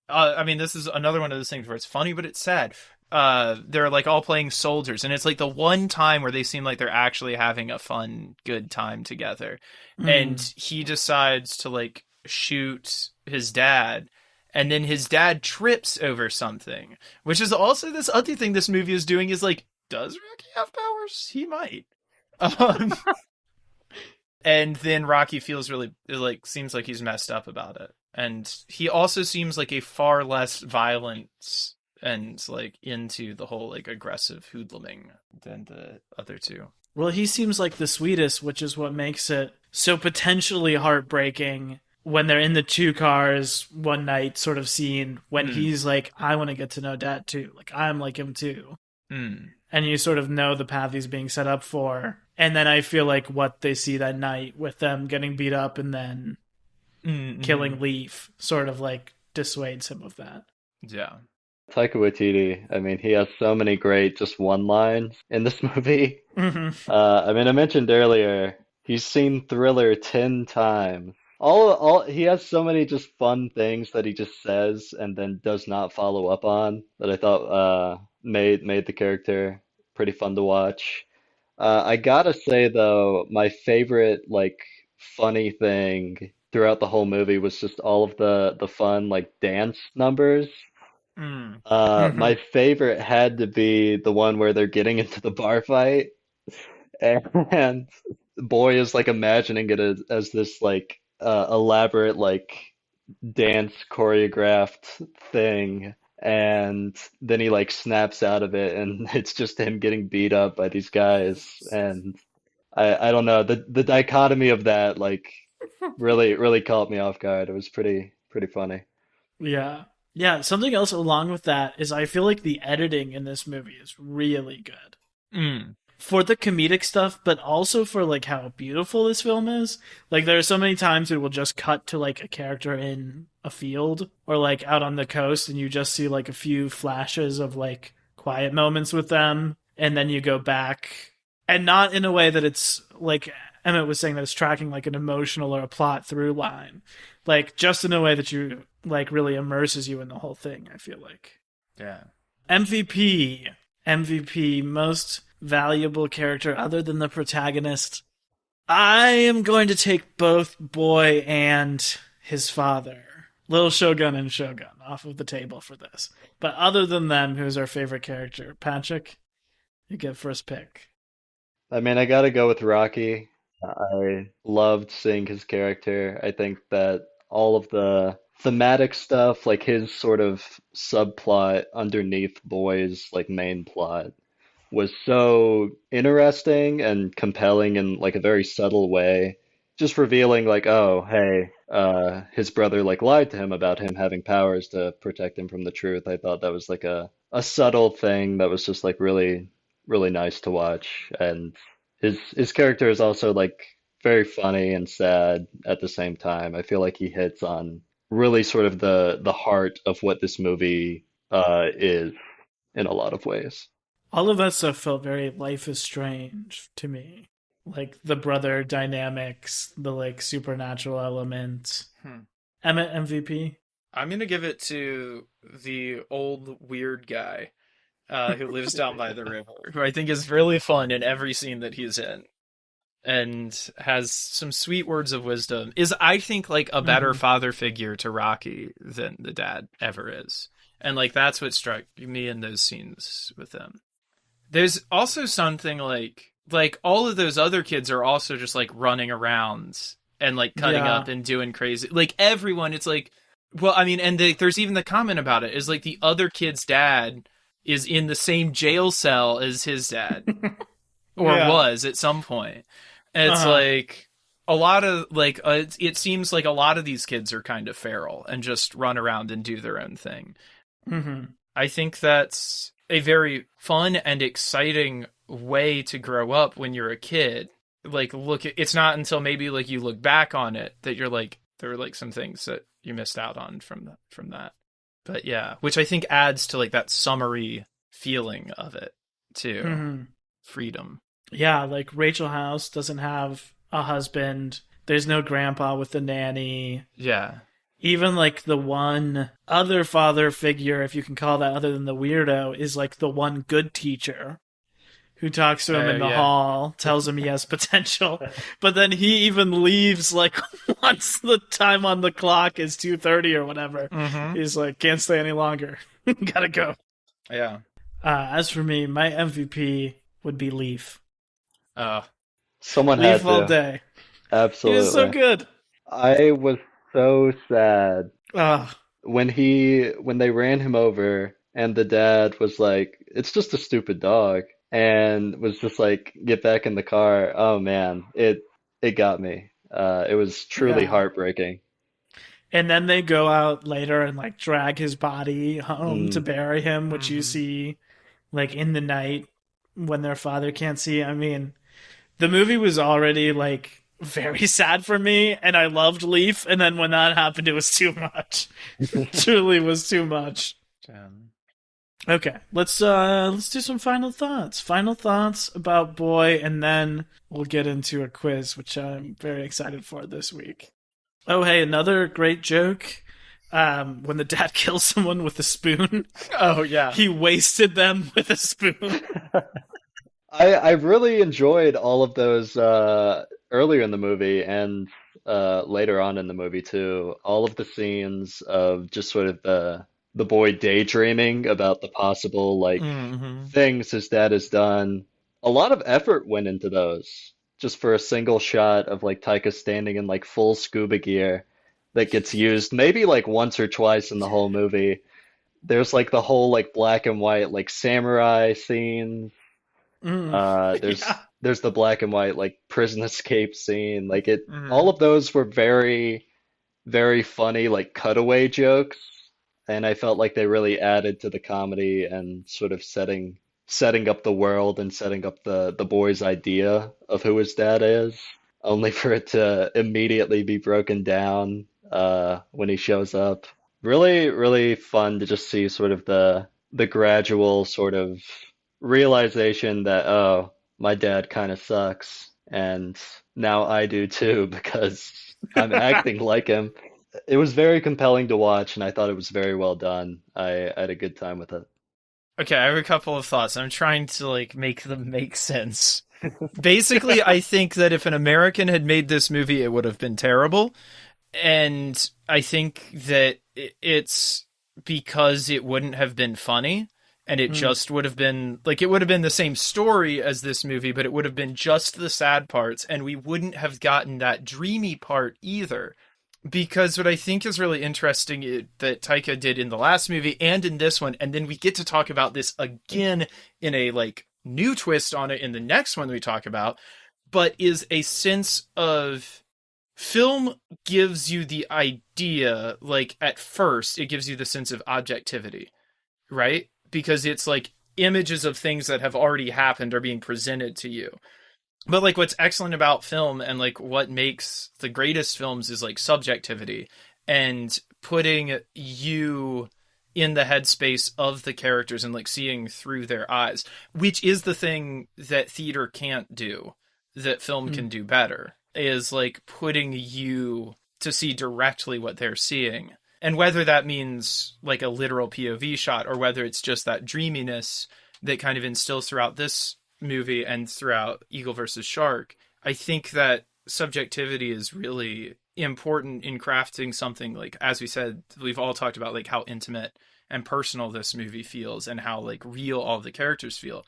I mean, this is another one of those things where it's funny, but it's sad. They're like all playing soldiers, and it's like the one time where they seem like they're actually having a fun, good time together. And he decides to like shoot his dad, and then his dad trips over something, which is also this other thing this movie is doing is like, does Rocky have powers? He might. And then Rocky feels really, like, seems like he's messed up about it. And he also seems like a far less violent and, like, into the whole, like, aggressive hoodluming than the other 2. Well, he seems like the sweetest, which is what makes it so potentially heartbreaking when they're in the 2 cars one night sort of scene when he's like, "I want to get to know Dad too. Like, I'm like him too." And you sort of know the path he's being set up for. And then I feel like what they see that night with them getting beat up and then killing Leaf sort of like dissuades him of that. Yeah. Taika Waititi, I mean, he has so many great just one-lines in this movie. I mean, I mentioned earlier, he's seen Thriller 10 times. He has so many just fun things that he just says and then does not follow up on that I thought made the character pretty fun to watch. I gotta say though, my favorite like funny thing throughout the whole movie was just all of the fun like dance numbers. Mm. My Hmm. favorite had to be the one where they're getting into the bar fight, and Boy is like imagining it as this like elaborate like dance choreographed thing, and then he like snaps out of it, and it's just him getting beat up by these guys, and I don't know, the dichotomy of that like really caught me off guard. It was pretty funny. Yeah. Yeah, something else along with that is I feel like the editing in this movie is really good. Mm. For the comedic stuff, but also for like how beautiful this film is. Like there are so many times it will just cut to like a character in a field or like out on the coast and you just see like a few flashes of like quiet moments with them and then you go back and not in a way that it's like Emmett was saying that it's tracking like an emotional or a plot through line. Like just in a way that you like really immerses you in the whole thing, I feel like. Yeah. MVP. MVP, most valuable character other than the protagonist. I am going to take both Boy and his father, Little Shogun and Shogun, off of the table for this. But other than them, who's our favorite character? Patrick, you get first pick. I mean, I gotta go with Rocky. I loved seeing his character. I think that all of the thematic stuff, like his sort of subplot underneath Boy's like main plot, was so interesting and compelling in like a very subtle way. Just revealing like, oh, hey, his brother like lied to him about him having powers to protect him from the truth. I thought that was like a subtle thing that was just like really nice to watch. And his character is also like very funny and sad at the same time. I feel like he hits on really sort of the heart of what this movie is in a lot of ways. All of that stuff felt very Life is Strange to me. Like the brother dynamics, the like supernatural element. Hmm. Emmett MVP. I'm gonna give it to the old weird guy who lives down by the river, who I think is really fun in every scene that he's in, and has some sweet words of wisdom. Is I think like a better Mm-hmm. father figure to Rocky than the dad ever is, and like that's what struck me in those scenes with them. There's also something like all of those other kids are also just like running around and like cutting Yeah. up and doing crazy. Like everyone, it's like, well, I mean, and there's even the comment about it is like the other kid's dad is in the same jail cell as his dad or Yeah. was at some point. And it's Uh-huh. like a lot of like it seems like a lot of these kids are kind of feral and just run around and do their own thing. Mm-hmm. I think that's a very fun and exciting way to grow up when you're a kid. Like, it's not until maybe like you look back on it that you're like, there were like some things that you missed out on from that. But yeah, which I think adds to like that summery feeling of it too. Mm-hmm. Freedom. Yeah, like Rachel House doesn't have a husband. There's no grandpa with the nanny. Yeah. Even like the one other father figure, if you can call that other than the weirdo, is like the one good teacher who talks to him in the Yeah. hall, tells him he has potential, but then he even leaves like once the time on the clock is 2:30 or whatever. Mm-hmm. He's like, can't stay any longer. Gotta go. Yeah. As for me, my MVP would be Leaf. Uh, Someone had Leaf all to. day. He Absolutely. was so good. I was so sad Ugh. when they ran him over and the dad was like, "It's just a stupid dog," and was just like, "Get back in the car." Oh man, it got me. It was truly Yeah. heartbreaking. And then they go out later and like drag his body home to Mm. bury him, which you mhm. see like in the night when their father can't see. I mean, the movie was already like very sad for me and I loved Leaf and then when that happened it was too much. Truly was too much. Damn. Okay, let's do some final thoughts. Final thoughts about Boy and then we'll get into a quiz which I'm very excited for this week. Oh, hey, another great joke. When the dad kills someone with a spoon, Oh yeah. he wasted them with a spoon. I really enjoyed all of those earlier in the movie and later on in the movie too. All of the scenes of just sort of the boy daydreaming about the possible like Hmm. things his dad has done. A lot of effort went into those just for a single shot of like Taika standing in like full scuba gear that gets used maybe like once or twice in the whole movie. There's like the whole like black and white like samurai scene. Mm. Yeah. There's the black and white like prison escape scene. Like it, all Hmm. of those were very funny like cutaway jokes, and I felt like they really added to the comedy and sort of setting up the world and setting up the boy's idea of who his dad is, only for it to immediately be broken down when he shows up. Really fun to just see sort of the gradual sort of realization that, oh, my dad kind of sucks, and now I do too because I'm acting like him. It was very compelling to watch, and I thought it was very well done. I had a good time with it. Okay, I have a couple of thoughts. I'm trying to like make them make sense. Basically, I think that if an American had made this movie, it would have been terrible. And I think that it's because it wouldn't have been funny. And it Mm. just would have been like, it would have been the same story as this movie, but it would have been just the sad parts. And we wouldn't have gotten that dreamy part either. Because what I think is really interesting that Taika did in the last movie and in this one, and then we get to talk about this again in a like new twist on it in the next one we talk about, but is a sense of film gives you the idea, like at first, it gives you the sense of objectivity, right? Because it's like images of things that have already happened are being presented to you. But like what's excellent about film and like what makes the greatest films is like subjectivity and putting you in the headspace of the characters and like seeing through their eyes, which is the thing that theater can't do, that film can Mm. do better, is like putting you to see directly what they're seeing. And whether that means like a literal POV shot or whether it's just that dreaminess that kind of instills throughout this movie and throughout Eagle versus Shark, I think that subjectivity is really important in crafting something like, as we said, we've all talked about like how intimate and personal this movie feels and how like real all the characters feel.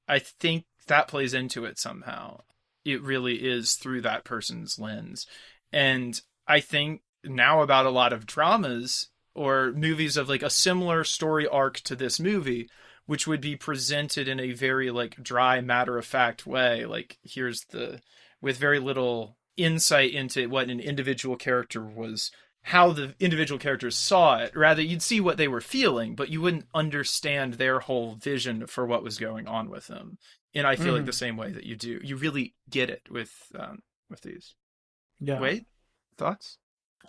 I think that plays into it somehow. It really is through that person's lens. And I think now about a lot of dramas or movies of like a similar story arc to this movie, which would be presented in a very like dry, matter of fact way. Like here's the with very little insight into what an individual character was, how the individual characters saw it. Rather, you'd see what they were feeling, but you wouldn't understand their whole vision for what was going on with them. And I feel like the Mm. same way that you do, you really get it with these. Yeah. Wait, thoughts?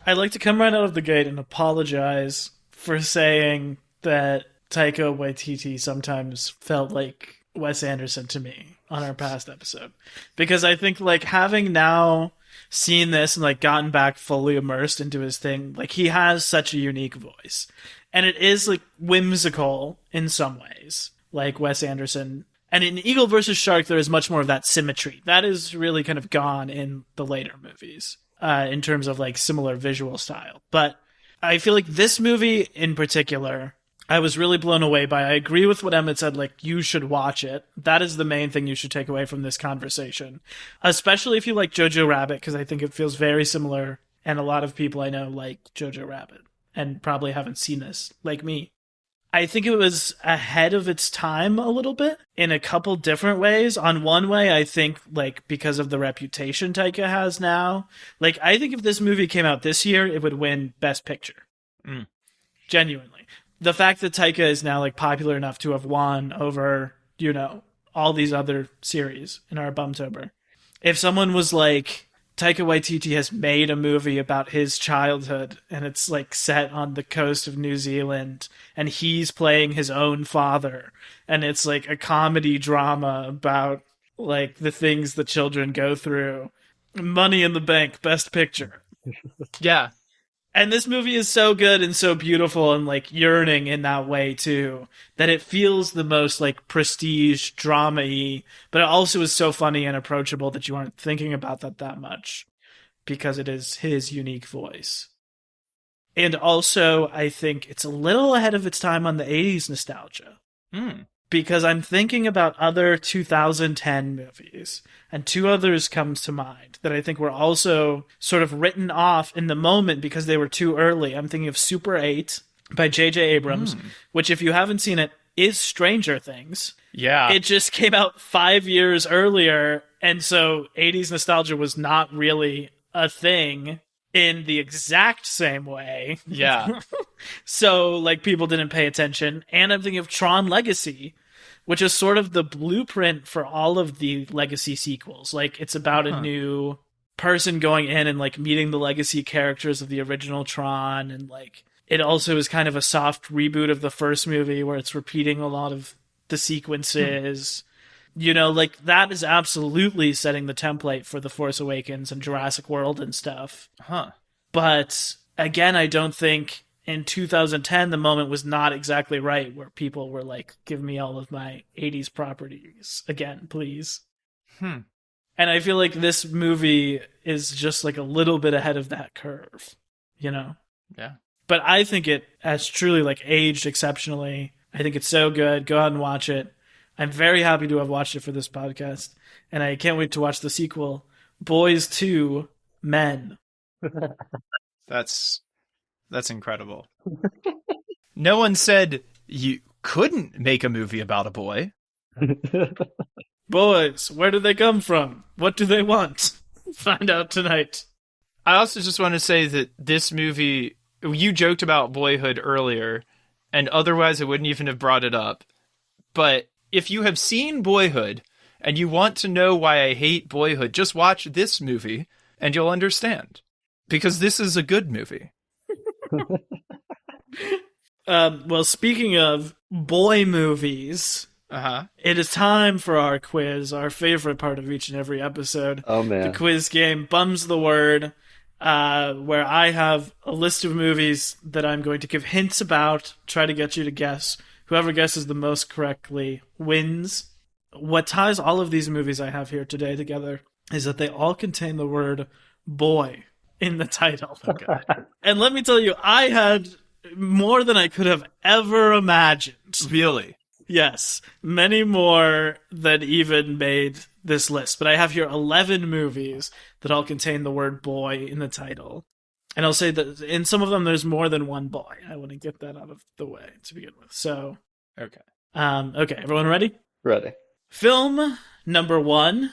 I'd like to come right out of the gate and apologize for saying that Taika Waititi sometimes felt like Wes Anderson to me on our past episode. Because I think like having now seen this and like gotten back fully immersed into his thing, like he has such a unique voice. And it is like whimsical in some ways, like Wes Anderson. And in Eagle versus Shark, there is much more of that symmetry. That is really kind of gone in the later movies in terms of like similar visual style. But I feel like this movie in particular, I was really blown away by. I agree with what Emmett said. Like, you should watch it. That is the main thing you should take away from this conversation, especially if you like Jojo Rabbit, because I think it feels very similar. And a lot of people I know like Jojo Rabbit and probably haven't seen this, like me. I think it was ahead of its time a little bit in a couple different ways. On one way, I think like because of the reputation Taika has now, like I think if this movie came out this year, it would win Best Picture. Mm. Genuinely. The fact that Taika is now like popular enough to have won over, you know, all these other series in our Bumtober. If someone was like, Taika Waititi has made a movie about his childhood and it's like set on the coast of New Zealand and he's playing his own father and it's like a comedy drama about like the things the children go through. Money in the Bank, Best Picture. Yeah, And this movie is so good and so beautiful and like yearning in that way too, that it feels the most like prestige drama-y, but it also is so funny and approachable that you aren't thinking about that much because it is his unique voice. And also, I think it's a little ahead of its time on the 80s nostalgia. Because I'm thinking about other 2010 movies, and two others comes to mind that I think were also sort of written off in the moment because they were too early. I'm thinking of Super 8 by J.J. Abrams, which if you haven't seen it, is Stranger Things. Yeah. It just came out 5 years earlier, and so 80s nostalgia was not really a thing in the exact same way. Yeah. So, like, people didn't pay attention. And I'm thinking of Tron Legacy, which is sort of the blueprint for all of the Legacy sequels. Like, it's about a new person going in and, like, meeting the Legacy characters of the original Tron. And, like, it also is kind of a soft reboot of the first movie where it's repeating a lot of the sequences. You know, like, that is absolutely setting the template for The Force Awakens and Jurassic World and stuff. But, again, I don't think in 2010 the moment was not exactly right where people were like, give me all of my 80s properties again, please. And I feel like this movie is just like a little bit ahead of that curve, you know? Yeah. But I think it has truly like aged exceptionally. I think it's so good. Go out and watch it. I'm very happy to have watched it for this podcast, and I can't wait to watch the sequel, Boys 2 Men. That's incredible. No one said you couldn't make a movie about a boy. Boys, where do they come from? What do they want? Find out tonight. I also just want to say that this movie, you joked about Boyhood earlier, and otherwise I wouldn't even have brought it up. But if you have seen Boyhood and you want to know why I hate Boyhood, just watch this movie and you'll understand. Because this is a good movie. Well, speaking of boy movies, it is time for our quiz, our favorite part of each and every episode. Oh, man. The quiz game, Bums the Word, where I have a list of movies that I'm going to give hints about, try to get you to guess. Whoever guesses the most correctly wins. What ties all of these movies I have here today together is that they all contain the word boy in the title. Okay. And let me tell you, I had more than I could have ever imagined. Really? Yes, many more than even made this list. But I have here 11 movies that all contain the word boy in the title. And I'll say that in some of them there's more than one boy. I want to get that out of the way to begin with. So, okay. Okay, everyone ready? Ready. Film number 1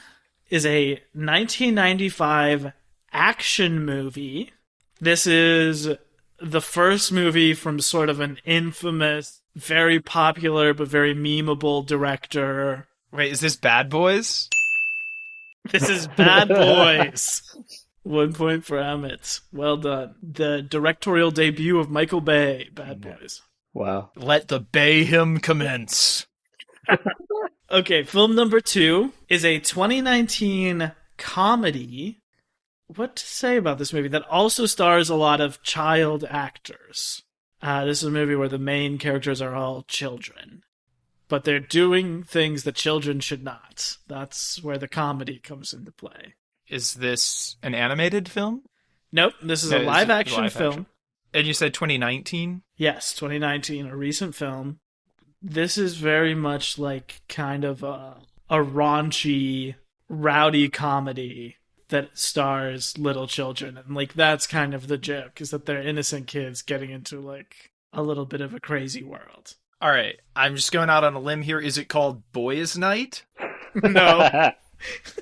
is a 1995 action movie. This is the first movie from sort of an infamous, very popular but very memeable director. Wait, is this Bad Boys? This is Bad Boys. 1 point for Emmett. Well done. The directorial debut of Michael Bay, Bad Boys. Wow. Let the Bayhim commence. Okay, film number 2 is a 2019 comedy. What to say about this movie that also stars a lot of child actors? This is a movie where the main characters are all children, but they're doing things that children should not. That's where the comedy comes into play. Is this an animated film? Nope, this is a live-action film. And you said 2019? Yes, 2019, a recent film. This is very much like kind of a raunchy, rowdy comedy that stars little children. And like that's kind of the joke, is that they're innocent kids getting into like a little bit of a crazy world. All right, I'm just going out on a limb here. Is it called Boys Night? No.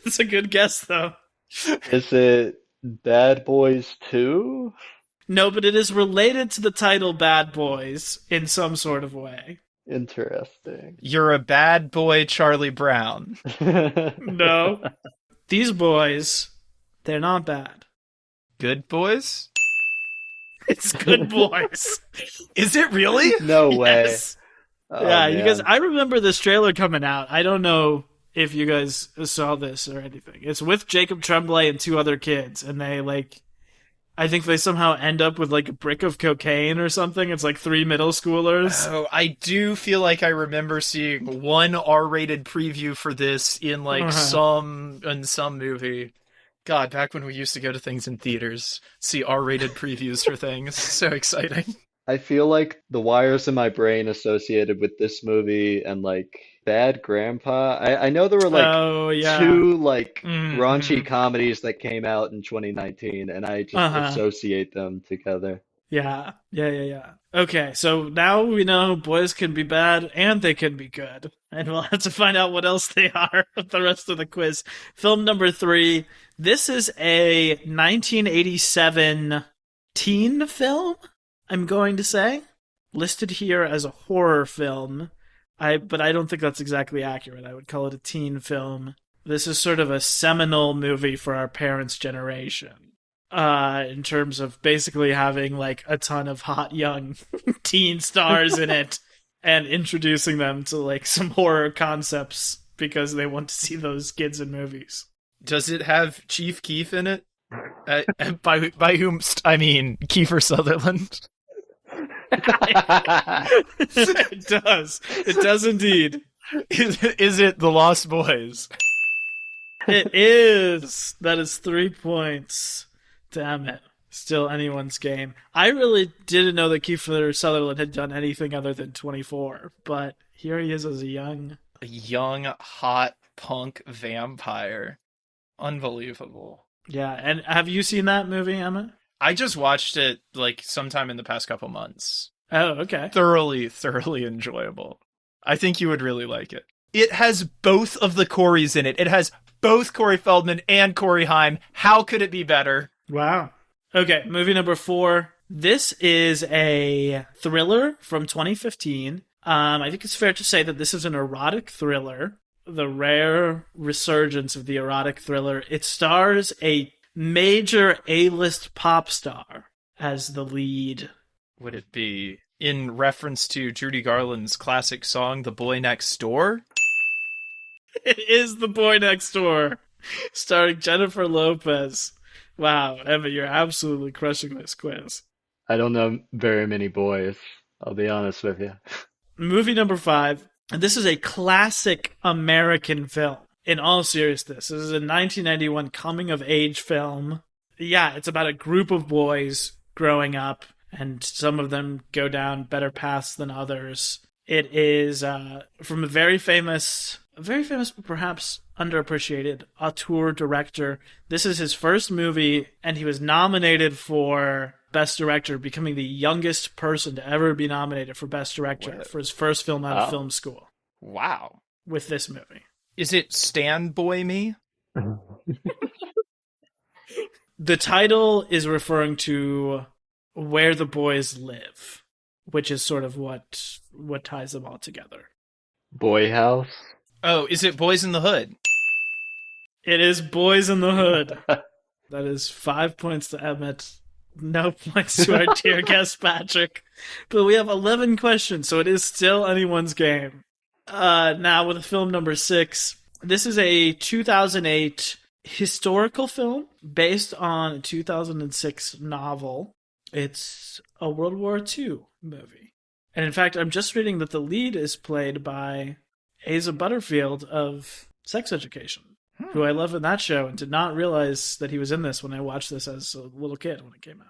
It's a good guess, though. Is it Bad Boys 2? No, but it is related to the title Bad Boys in some sort of way. Interesting. You're a bad boy, Charlie Brown. No. These boys, they're not bad. Good boys? It's Good Boys. Is it really? No way. Yes. Oh, Yeah, you man. guys, I remember this trailer coming out. I don't know if you guys saw this or anything. It's with Jacob Tremblay and 2 other kids, and they like I think they somehow end up with like a brick of cocaine or something. It's like three middle schoolers. Oh, I do feel like I remember seeing one R-rated preview for this in like some movie. God, back when we used to go to things in theaters, see R-rated previews for things. So exciting. I feel like the wires in my brain associated with this movie and like Bad Grandpa. I know there were like Oh yeah. two like Mhm. raunchy comedies that came out in 2019, and I just Uh-huh. associate them together. Yeah. Okay, so now we know boys can be bad and they can be good. And we'll have to find out what else they are with the rest of the quiz. Film number 3. This is a 1987 teen film, I'm going to say. Listed here as a horror film. But I don't think that's exactly accurate. I would call it a teen film. This is sort of a seminal movie for our parents' generation. In terms of basically having like a ton of hot young teen stars in it and introducing them to like some horror concepts because they want to see those kids in movies. Does it have Chief Keef in it? By whomst I mean Kiefer Sutherland. It does. It does indeed. Is it The Lost Boys? It is. That is 3 points. Damn it. Still anyone's game. I really didn't know that Kiefer Sutherland had done anything other than 24, but here he is as A young, hot punk vampire. Unbelievable. Yeah, and have you seen that movie, Emma? I just watched it like sometime in the past couple months. Oh, okay. Thoroughly enjoyable. I think you would really like it. It has both of the Coreys in it. It has both Corey Feldman and Corey Haim. How could it be better? Wow. Okay, movie number 4. This is a thriller from 2015. I think it's fair to say that this is an erotic thriller, the rare resurgence of the erotic thriller. It stars a major A-list pop star as the lead. Would it be in reference to Judy Garland's classic song, The Boy Next Door? It is The Boy Next Door, starring Jennifer Lopez. Wow, Emma, you're absolutely crushing this quiz. I don't know very many boys, I'll be honest with you. Movie number 5. And this is a classic American film. In all seriousness, this is a 1991 coming-of-age film. Yeah, it's about a group of boys growing up, and some of them go down better paths than others. It is from a very famous but perhaps underappreciated auteur director. This is his first movie, and he was nominated for Best Director, becoming the youngest person to ever be nominated for Best Director for his first film out of film school Wow. with this movie. Is it Stand Boy Me? The title is referring to Where the Boys Live, which is sort of what ties them all together. Boy House? Oh, is it Boys in the Hood? It is Boys in the Hood. That is 5 points to Emmett. No points to our dear guest Patrick. But we have 11 questions, so it is still anyone's game. Now with film number 6. This is a 2008 historical film based on a 2006 novel. It's a World War II movie. And in fact, I'm just reading that the lead is played by Asa Butterfield of Sex Education, who I love in that show and did not realize that he was in this when I watched this as a little kid when it came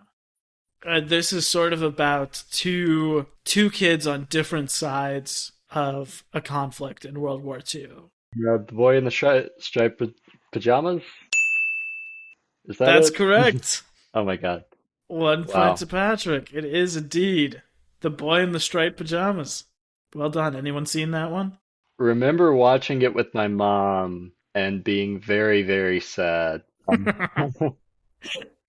out. This is sort of about two kids on different sides of a conflict in World War II. The boy in the striped pajamas? Is that That's it? correct. Oh my god. 1 Wow. point to Patrick. It is indeed The Boy in the Striped Pajamas. Well done. Anyone seen that one? Remember watching it with my mom and being very, very sad.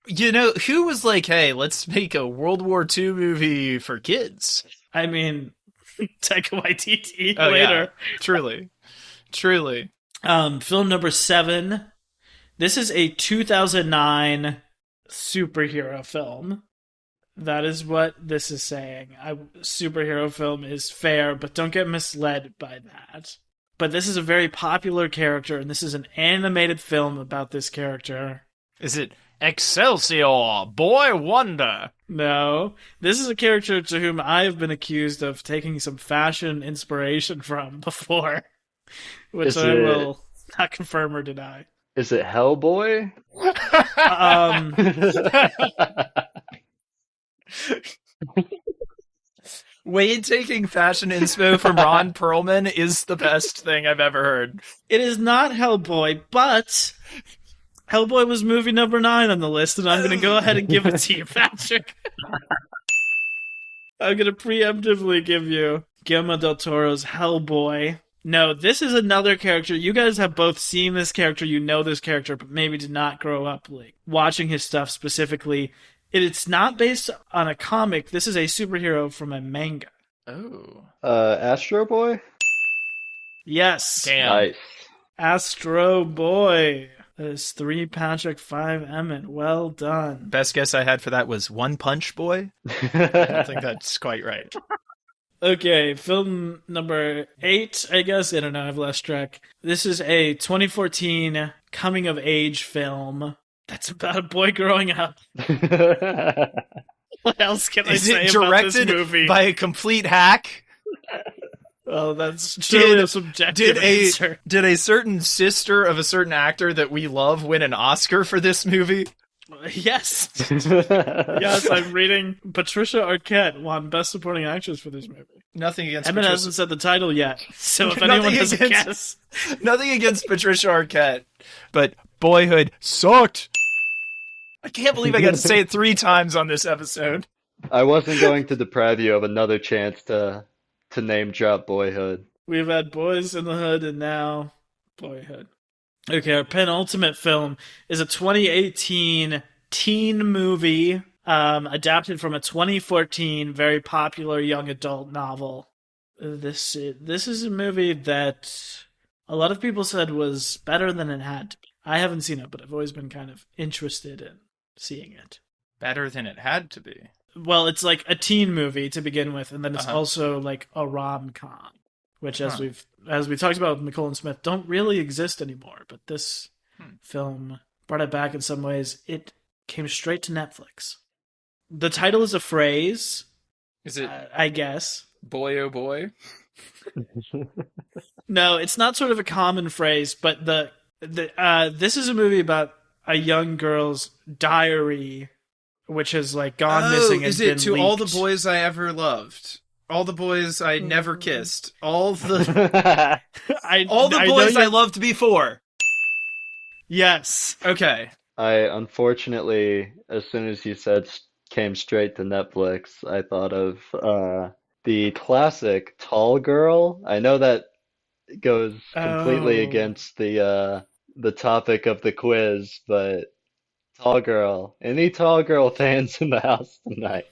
You know, who was like, hey, let's make a World War II movie for kids? I mean, Taika Waititi Oh, later. yeah. Truly. Film number 7. This is a 2009 superhero film. That is what this is saying. Superhero film is fair, but don't get misled by that. But this is a very popular character, and this is an animated film about this character. Is it Excelsior, boy wonder. No, this is a character to whom I have been accused of taking some fashion inspiration from before, which Is I it- will not confirm or deny. Is it Hellboy? Um, Wade taking fashion inspo from Ron Perlman is the best thing I've ever heard. it is not Hellboy, but Hellboy was movie number 9 on the list, and I'm going to go ahead and give it to you, Patrick. I'm going to preemptively give you Guillermo del Toro's Hellboy. No, this is another character. You guys have both seen this character, you know this character, but maybe did not grow up like watching his stuff specifically. It's not based on a comic. This is a superhero from a manga. Oh. Astro Boy? Yes. Damn. Nice. Astro Boy. That is 3 Patrick, 5 Emmett. Well done. Best guess I had for that was One Punch Boy. I don't think that's quite right. Okay, film number 8, I guess. I don't know, I've lost track. This is a 2014 coming-of-age film that's about a boy growing up. What else can I Is say it about this directed movie? by a complete hack? Well, that's truly a subjective Did answer. a certain sister of a certain actor that we love win an Oscar for this movie? Yes. Yes, I'm reading Patricia Arquette won Best Supporting Actress for this movie. Nothing against Emmett Patricia. hasn't said the title yet, so if Nothing anyone has a against- guess. Nothing against Patricia Arquette, but Boyhood sucked. I can't believe I got to say it 3 times on this episode. I wasn't going to deprive you of another chance to name drop Boyhood. We've had Boys in the Hood and now Boyhood. Okay, our penultimate film is a 2018 teen movie adapted from a 2014 very popular young adult novel. This is a movie that a lot of people said was better than it had to be. I haven't seen it, but I've always been kind of interested in seeing it. Better than it had to be. Well, it's like a teen movie to begin with, and then it's Uh-huh. also like a rom-com, which as we talked about with Nicole and Smith, don't really exist anymore. But this film brought it back in some ways. It came straight to Netflix. The title is a phrase, Is it I guess. Boy Oh Boy? No, it's not sort of a common phrase, but this is a movie about a young girl's diary, which has like gone missing. And is been it to all the leaked. boys I ever loved? All the boys I never kissed? All the I all the know boys I you- loved before? Yes. Okay. I unfortunately, as soon as you said came straight to Netflix, I thought of the classic Tall Girl. I know that goes completely Oh. against the topic of the quiz, but Tall Girl. Any Tall Girl fans in the house tonight?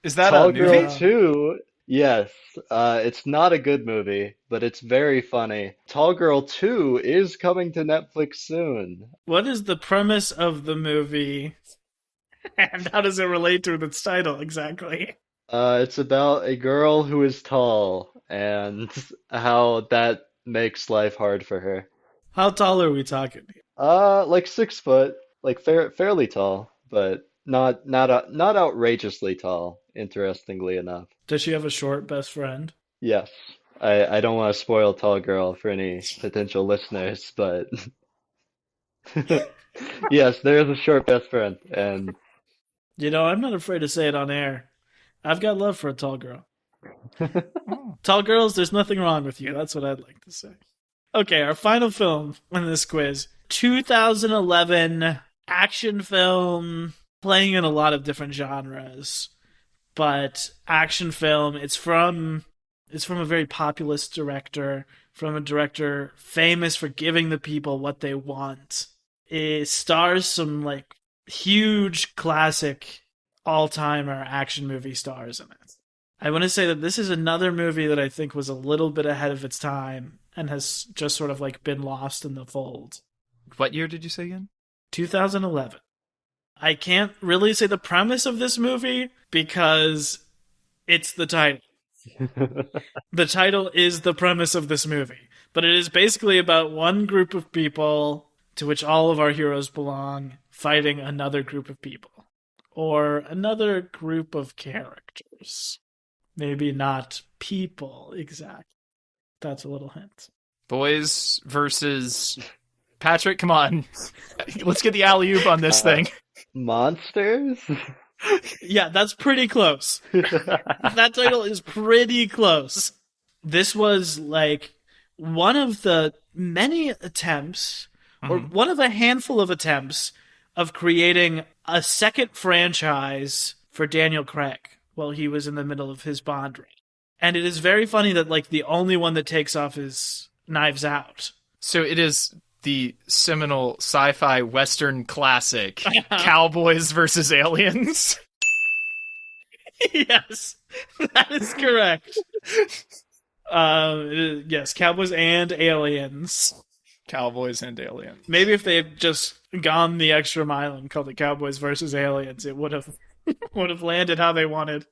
Is that Tall a Girl movie? 2, yes. It's not a good movie, but it's very funny. Tall Girl 2 is coming to Netflix soon. What is the premise of the movie? And how does it relate to its title exactly? It's about a girl who is tall and how that makes life hard for her. How tall are we talking? Like 6 foot, like fairly tall, but not outrageously tall, interestingly enough. Does she have a short best friend? Yes. I don't want to spoil Tall Girl for any potential listeners, but yes, there is a short best friend, and You know, I'm not afraid to say it on air. I've got love for a tall girl. Tall girls, there's nothing wrong with you. That's what I'd like to say. Okay, our final film in this quiz. 2011 action film, playing in a lot of different genres. But action film, it's from a very populist director, from a director famous for giving the people what they want. It stars some like huge classic all-timer action movie stars in it. I want to say that this is another movie that I think was a little bit ahead of its time and has just sort of like been lost in the fold. What year did you say again? 2011. I can't really say the premise of this movie because it's the title. The title is the premise of this movie, but it is basically about one group of people to which all of our heroes belong, fighting another group of people. Or another group of characters. Maybe not people, exactly. That's a little hint. Boys versus... Patrick, come on. Let's get the alley-oop on this thing. Monsters? Yeah, that's pretty close. That title is pretty close. This was like one of the many attempts, or one of a handful of attempts, of creating a second franchise for Daniel Craig while he was in the middle of his Bond reign. And it is very funny that like the only one that takes off is Knives Out. So it is the seminal sci-fi Western classic, Cowboys versus Aliens. Yes, that is correct. Yes, Cowboys and Aliens. Cowboys and Aliens. Maybe if they had just gone the extra mile and called it Cowboys versus Aliens, it would have landed how they wanted.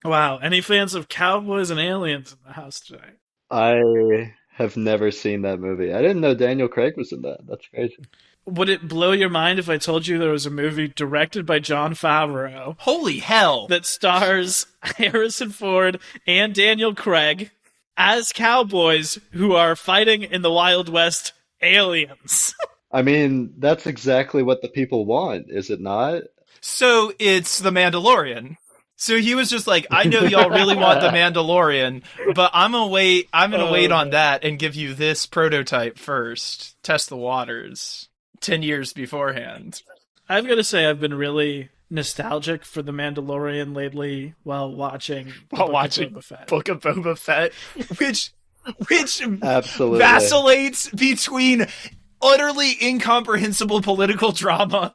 Wow, any fans of Cowboys and Aliens in the house today? I have never seen that movie. I didn't know Daniel Craig was in that. That's crazy. Would it blow your mind if I told you there was a movie directed by Jon Favreau Holy hell! that stars Harrison Ford and Daniel Craig as cowboys who are fighting in the Wild West aliens? I mean, that's exactly what the people want, is it not? So it's The Mandalorian. So he was just like, I know y'all really want The Mandalorian, but I'm gonna wait on that and give you this prototype first. Test the waters. 10 years beforehand. I've got to say, I've been really nostalgic for The Mandalorian lately while watching Boba Fett. Book of Boba Fett, which Absolutely. vacillates between utterly incomprehensible political drama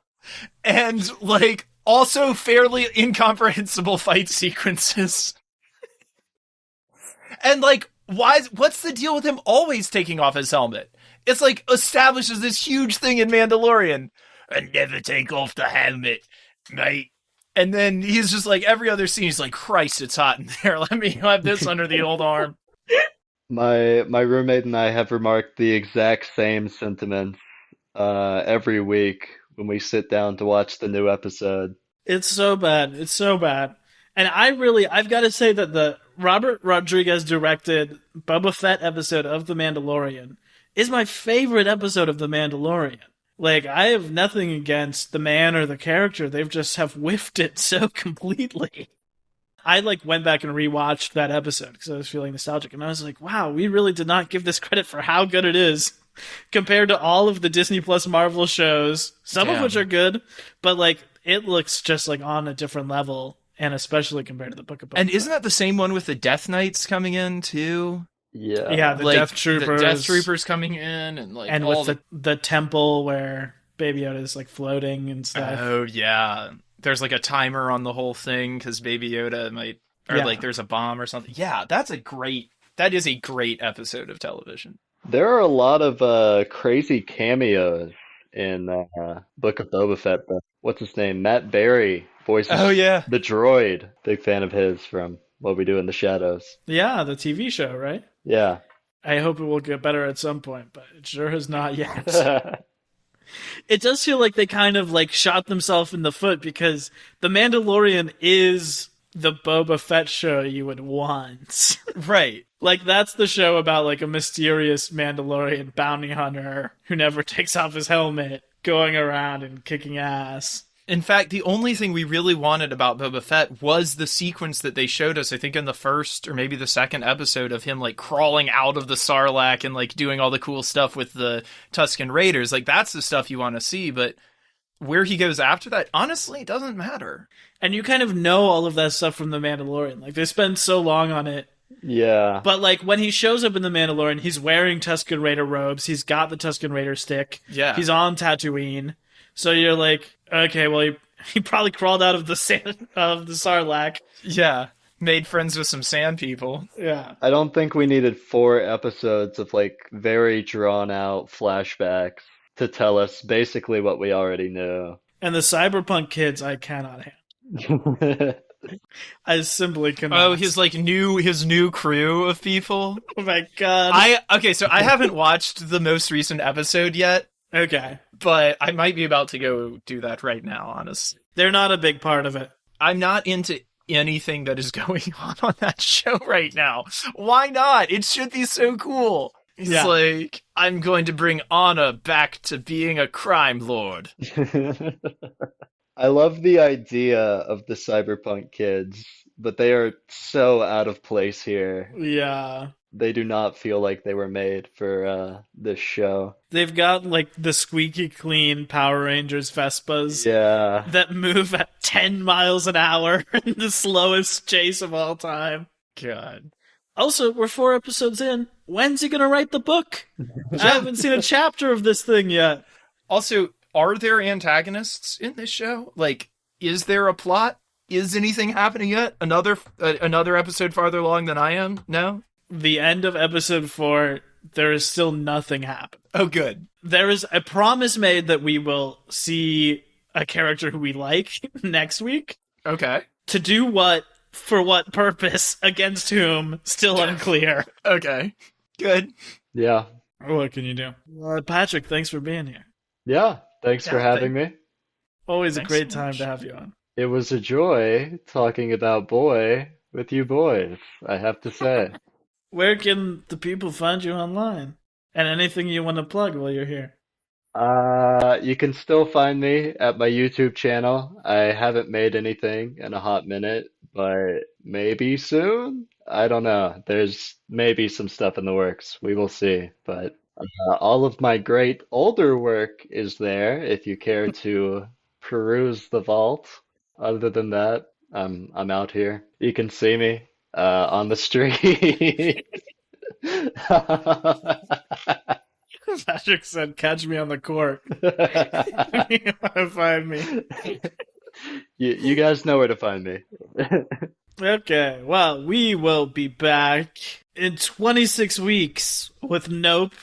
and like also fairly incomprehensible fight sequences. And like, what's the deal with him always taking off his helmet? It's like establishes this huge thing in Mandalorian. And never take off the helmet, mate. And then he's just like, every other scene, he's like, Christ, it's hot in there. Let me have this under the old arm. My roommate and I have remarked the exact same sentiments every week when we sit down to watch the new episode. It's so bad. It's so bad. And I've got to say that the Robert Rodriguez directed Boba Fett episode of The Mandalorian is my favorite episode of The Mandalorian. Like, I have nothing against the man or the character. They've just have whiffed it so completely. I like went back and rewatched that episode because I was feeling nostalgic, and I was like, wow, we really did not give this credit for how good it is compared to all of the Disney Plus Marvel shows, some of which are good, but like it looks just like on a different level, and especially compared to the Book of Boba And Fett. isn't that the same one with the Death Knights coming in too? Yeah. Yeah, the Like, Death Troopers. The Death Troopers coming in and like And all with the temple where Baby Yoda is like floating and stuff. Oh yeah. There's like a timer on the whole thing because Baby Yoda might, or Yeah. like there's a bomb or something. Yeah, that is a great episode of television. There are a lot of crazy cameos in Book of Boba Fett. What's his name? Matt Berry voices Oh yeah. the droid. Big fan of his from What We Do in the Shadows. Yeah, the TV show, right? Yeah. I hope it will get better at some point, but it sure has not yet. It does feel like they kind of like shot themselves in the foot because The Mandalorian is the Boba Fett show you would want. Right. Like, that's the show about like a mysterious Mandalorian bounty hunter who never takes off his helmet, going around and kicking ass. In fact, the only thing we really wanted about Boba Fett was the sequence that they showed us, I think in the first or maybe the second episode, of him like crawling out of the Sarlacc and like doing all the cool stuff with the Tusken Raiders. Like, that's the stuff you want to see, but where he goes after that, honestly, doesn't matter. And you kind of know all of that stuff from The Mandalorian. Like, they spend so long on it. Yeah. But like when he shows up in The Mandalorian, he's wearing Tusken Raider robes. He's got the Tusken Raider stick. Yeah. He's on Tatooine. So you're like, okay, well, he probably crawled out of the sand of the Sarlacc. Yeah. Made friends with some sand people. Yeah. I don't think we needed 4 episodes of like very drawn out flashbacks to tell us basically what we already knew. And the cyberpunk kids, I cannot handle. I simply cannot. Oh, his new crew of people. Oh my god. So I haven't watched the most recent episode yet. Okay. but I might be about to go do that right now, honestly. They're not a big part of it. I'm not into anything that is going on that show right now. Why not? It should be so cool. It's Yeah. like, I'm going to bring Anna back to being a crime lord. I love the idea of the cyberpunk kids, but they are so out of place here. Yeah. They do not feel like they were made for this show. They've got like the squeaky clean Power Rangers Vespas Yeah. that move at 10 miles an hour in the slowest chase of all time. God. Also, we're 4 episodes in. When's he gonna write the book? I haven't seen a chapter of this thing yet. Also, are there antagonists in this show? Like, is there a plot? Is anything happening yet? Another episode farther along than I am? No? The end of episode 4, there is still nothing happening. Oh, good. There is a promise made that we will see a character who we like next week. Okay. To do what, for what purpose, against whom, still unclear. Okay. Good. Yeah. What can you do? Patrick, thanks for being here. Yeah. Thanks for Yeah, having me. Always Thanks a great so time much. to have you on. It was a joy talking about Boy with you boys, I have to say. Where can the people find you online? And anything you want to plug while you're here? You can still find me at my YouTube channel. I haven't made anything in a hot minute, but maybe soon? I don't know. There's maybe some stuff in the works. We will see. But all of my great older work is there if you care to peruse the vault. Other than that, I'm out here. You can see me on the street. Patrick said, catch me on the court. You want to find me. You guys know where to find me. Okay, well, we will be back in 26 weeks with Nope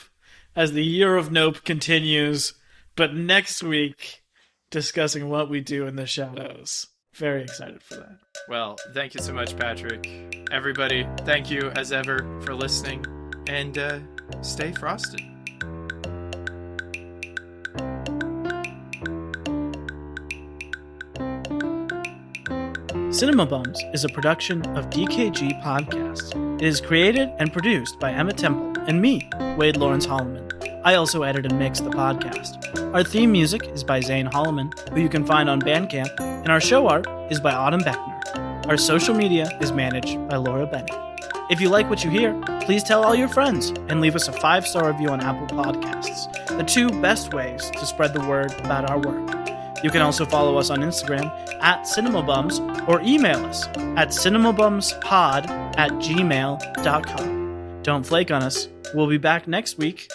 as the year of Nope continues, but next week discussing what we do in the shadows. Very excited for that. Well, thank you so much, Patrick. Everybody, thank you as ever for listening, and stay frosted. Cinema Bums is a production of DKG Podcast. It is created and produced by Emma Temple and me, Wade Lawrence Holloman. I also edit and mix the podcast. Our theme music is by Zane Holloman, who you can find on Bandcamp, and our show art is by Autumn Beckner. Our social media is managed by Laura Bennett. If you like what you hear, please tell all your friends and leave us a 5-star review on Apple Podcasts, the 2 best ways to spread the word about our work. You can also follow us on Instagram at CinemaBums or email us at cinemabumspod@gmail.com. Don't flake on us. We'll be back next week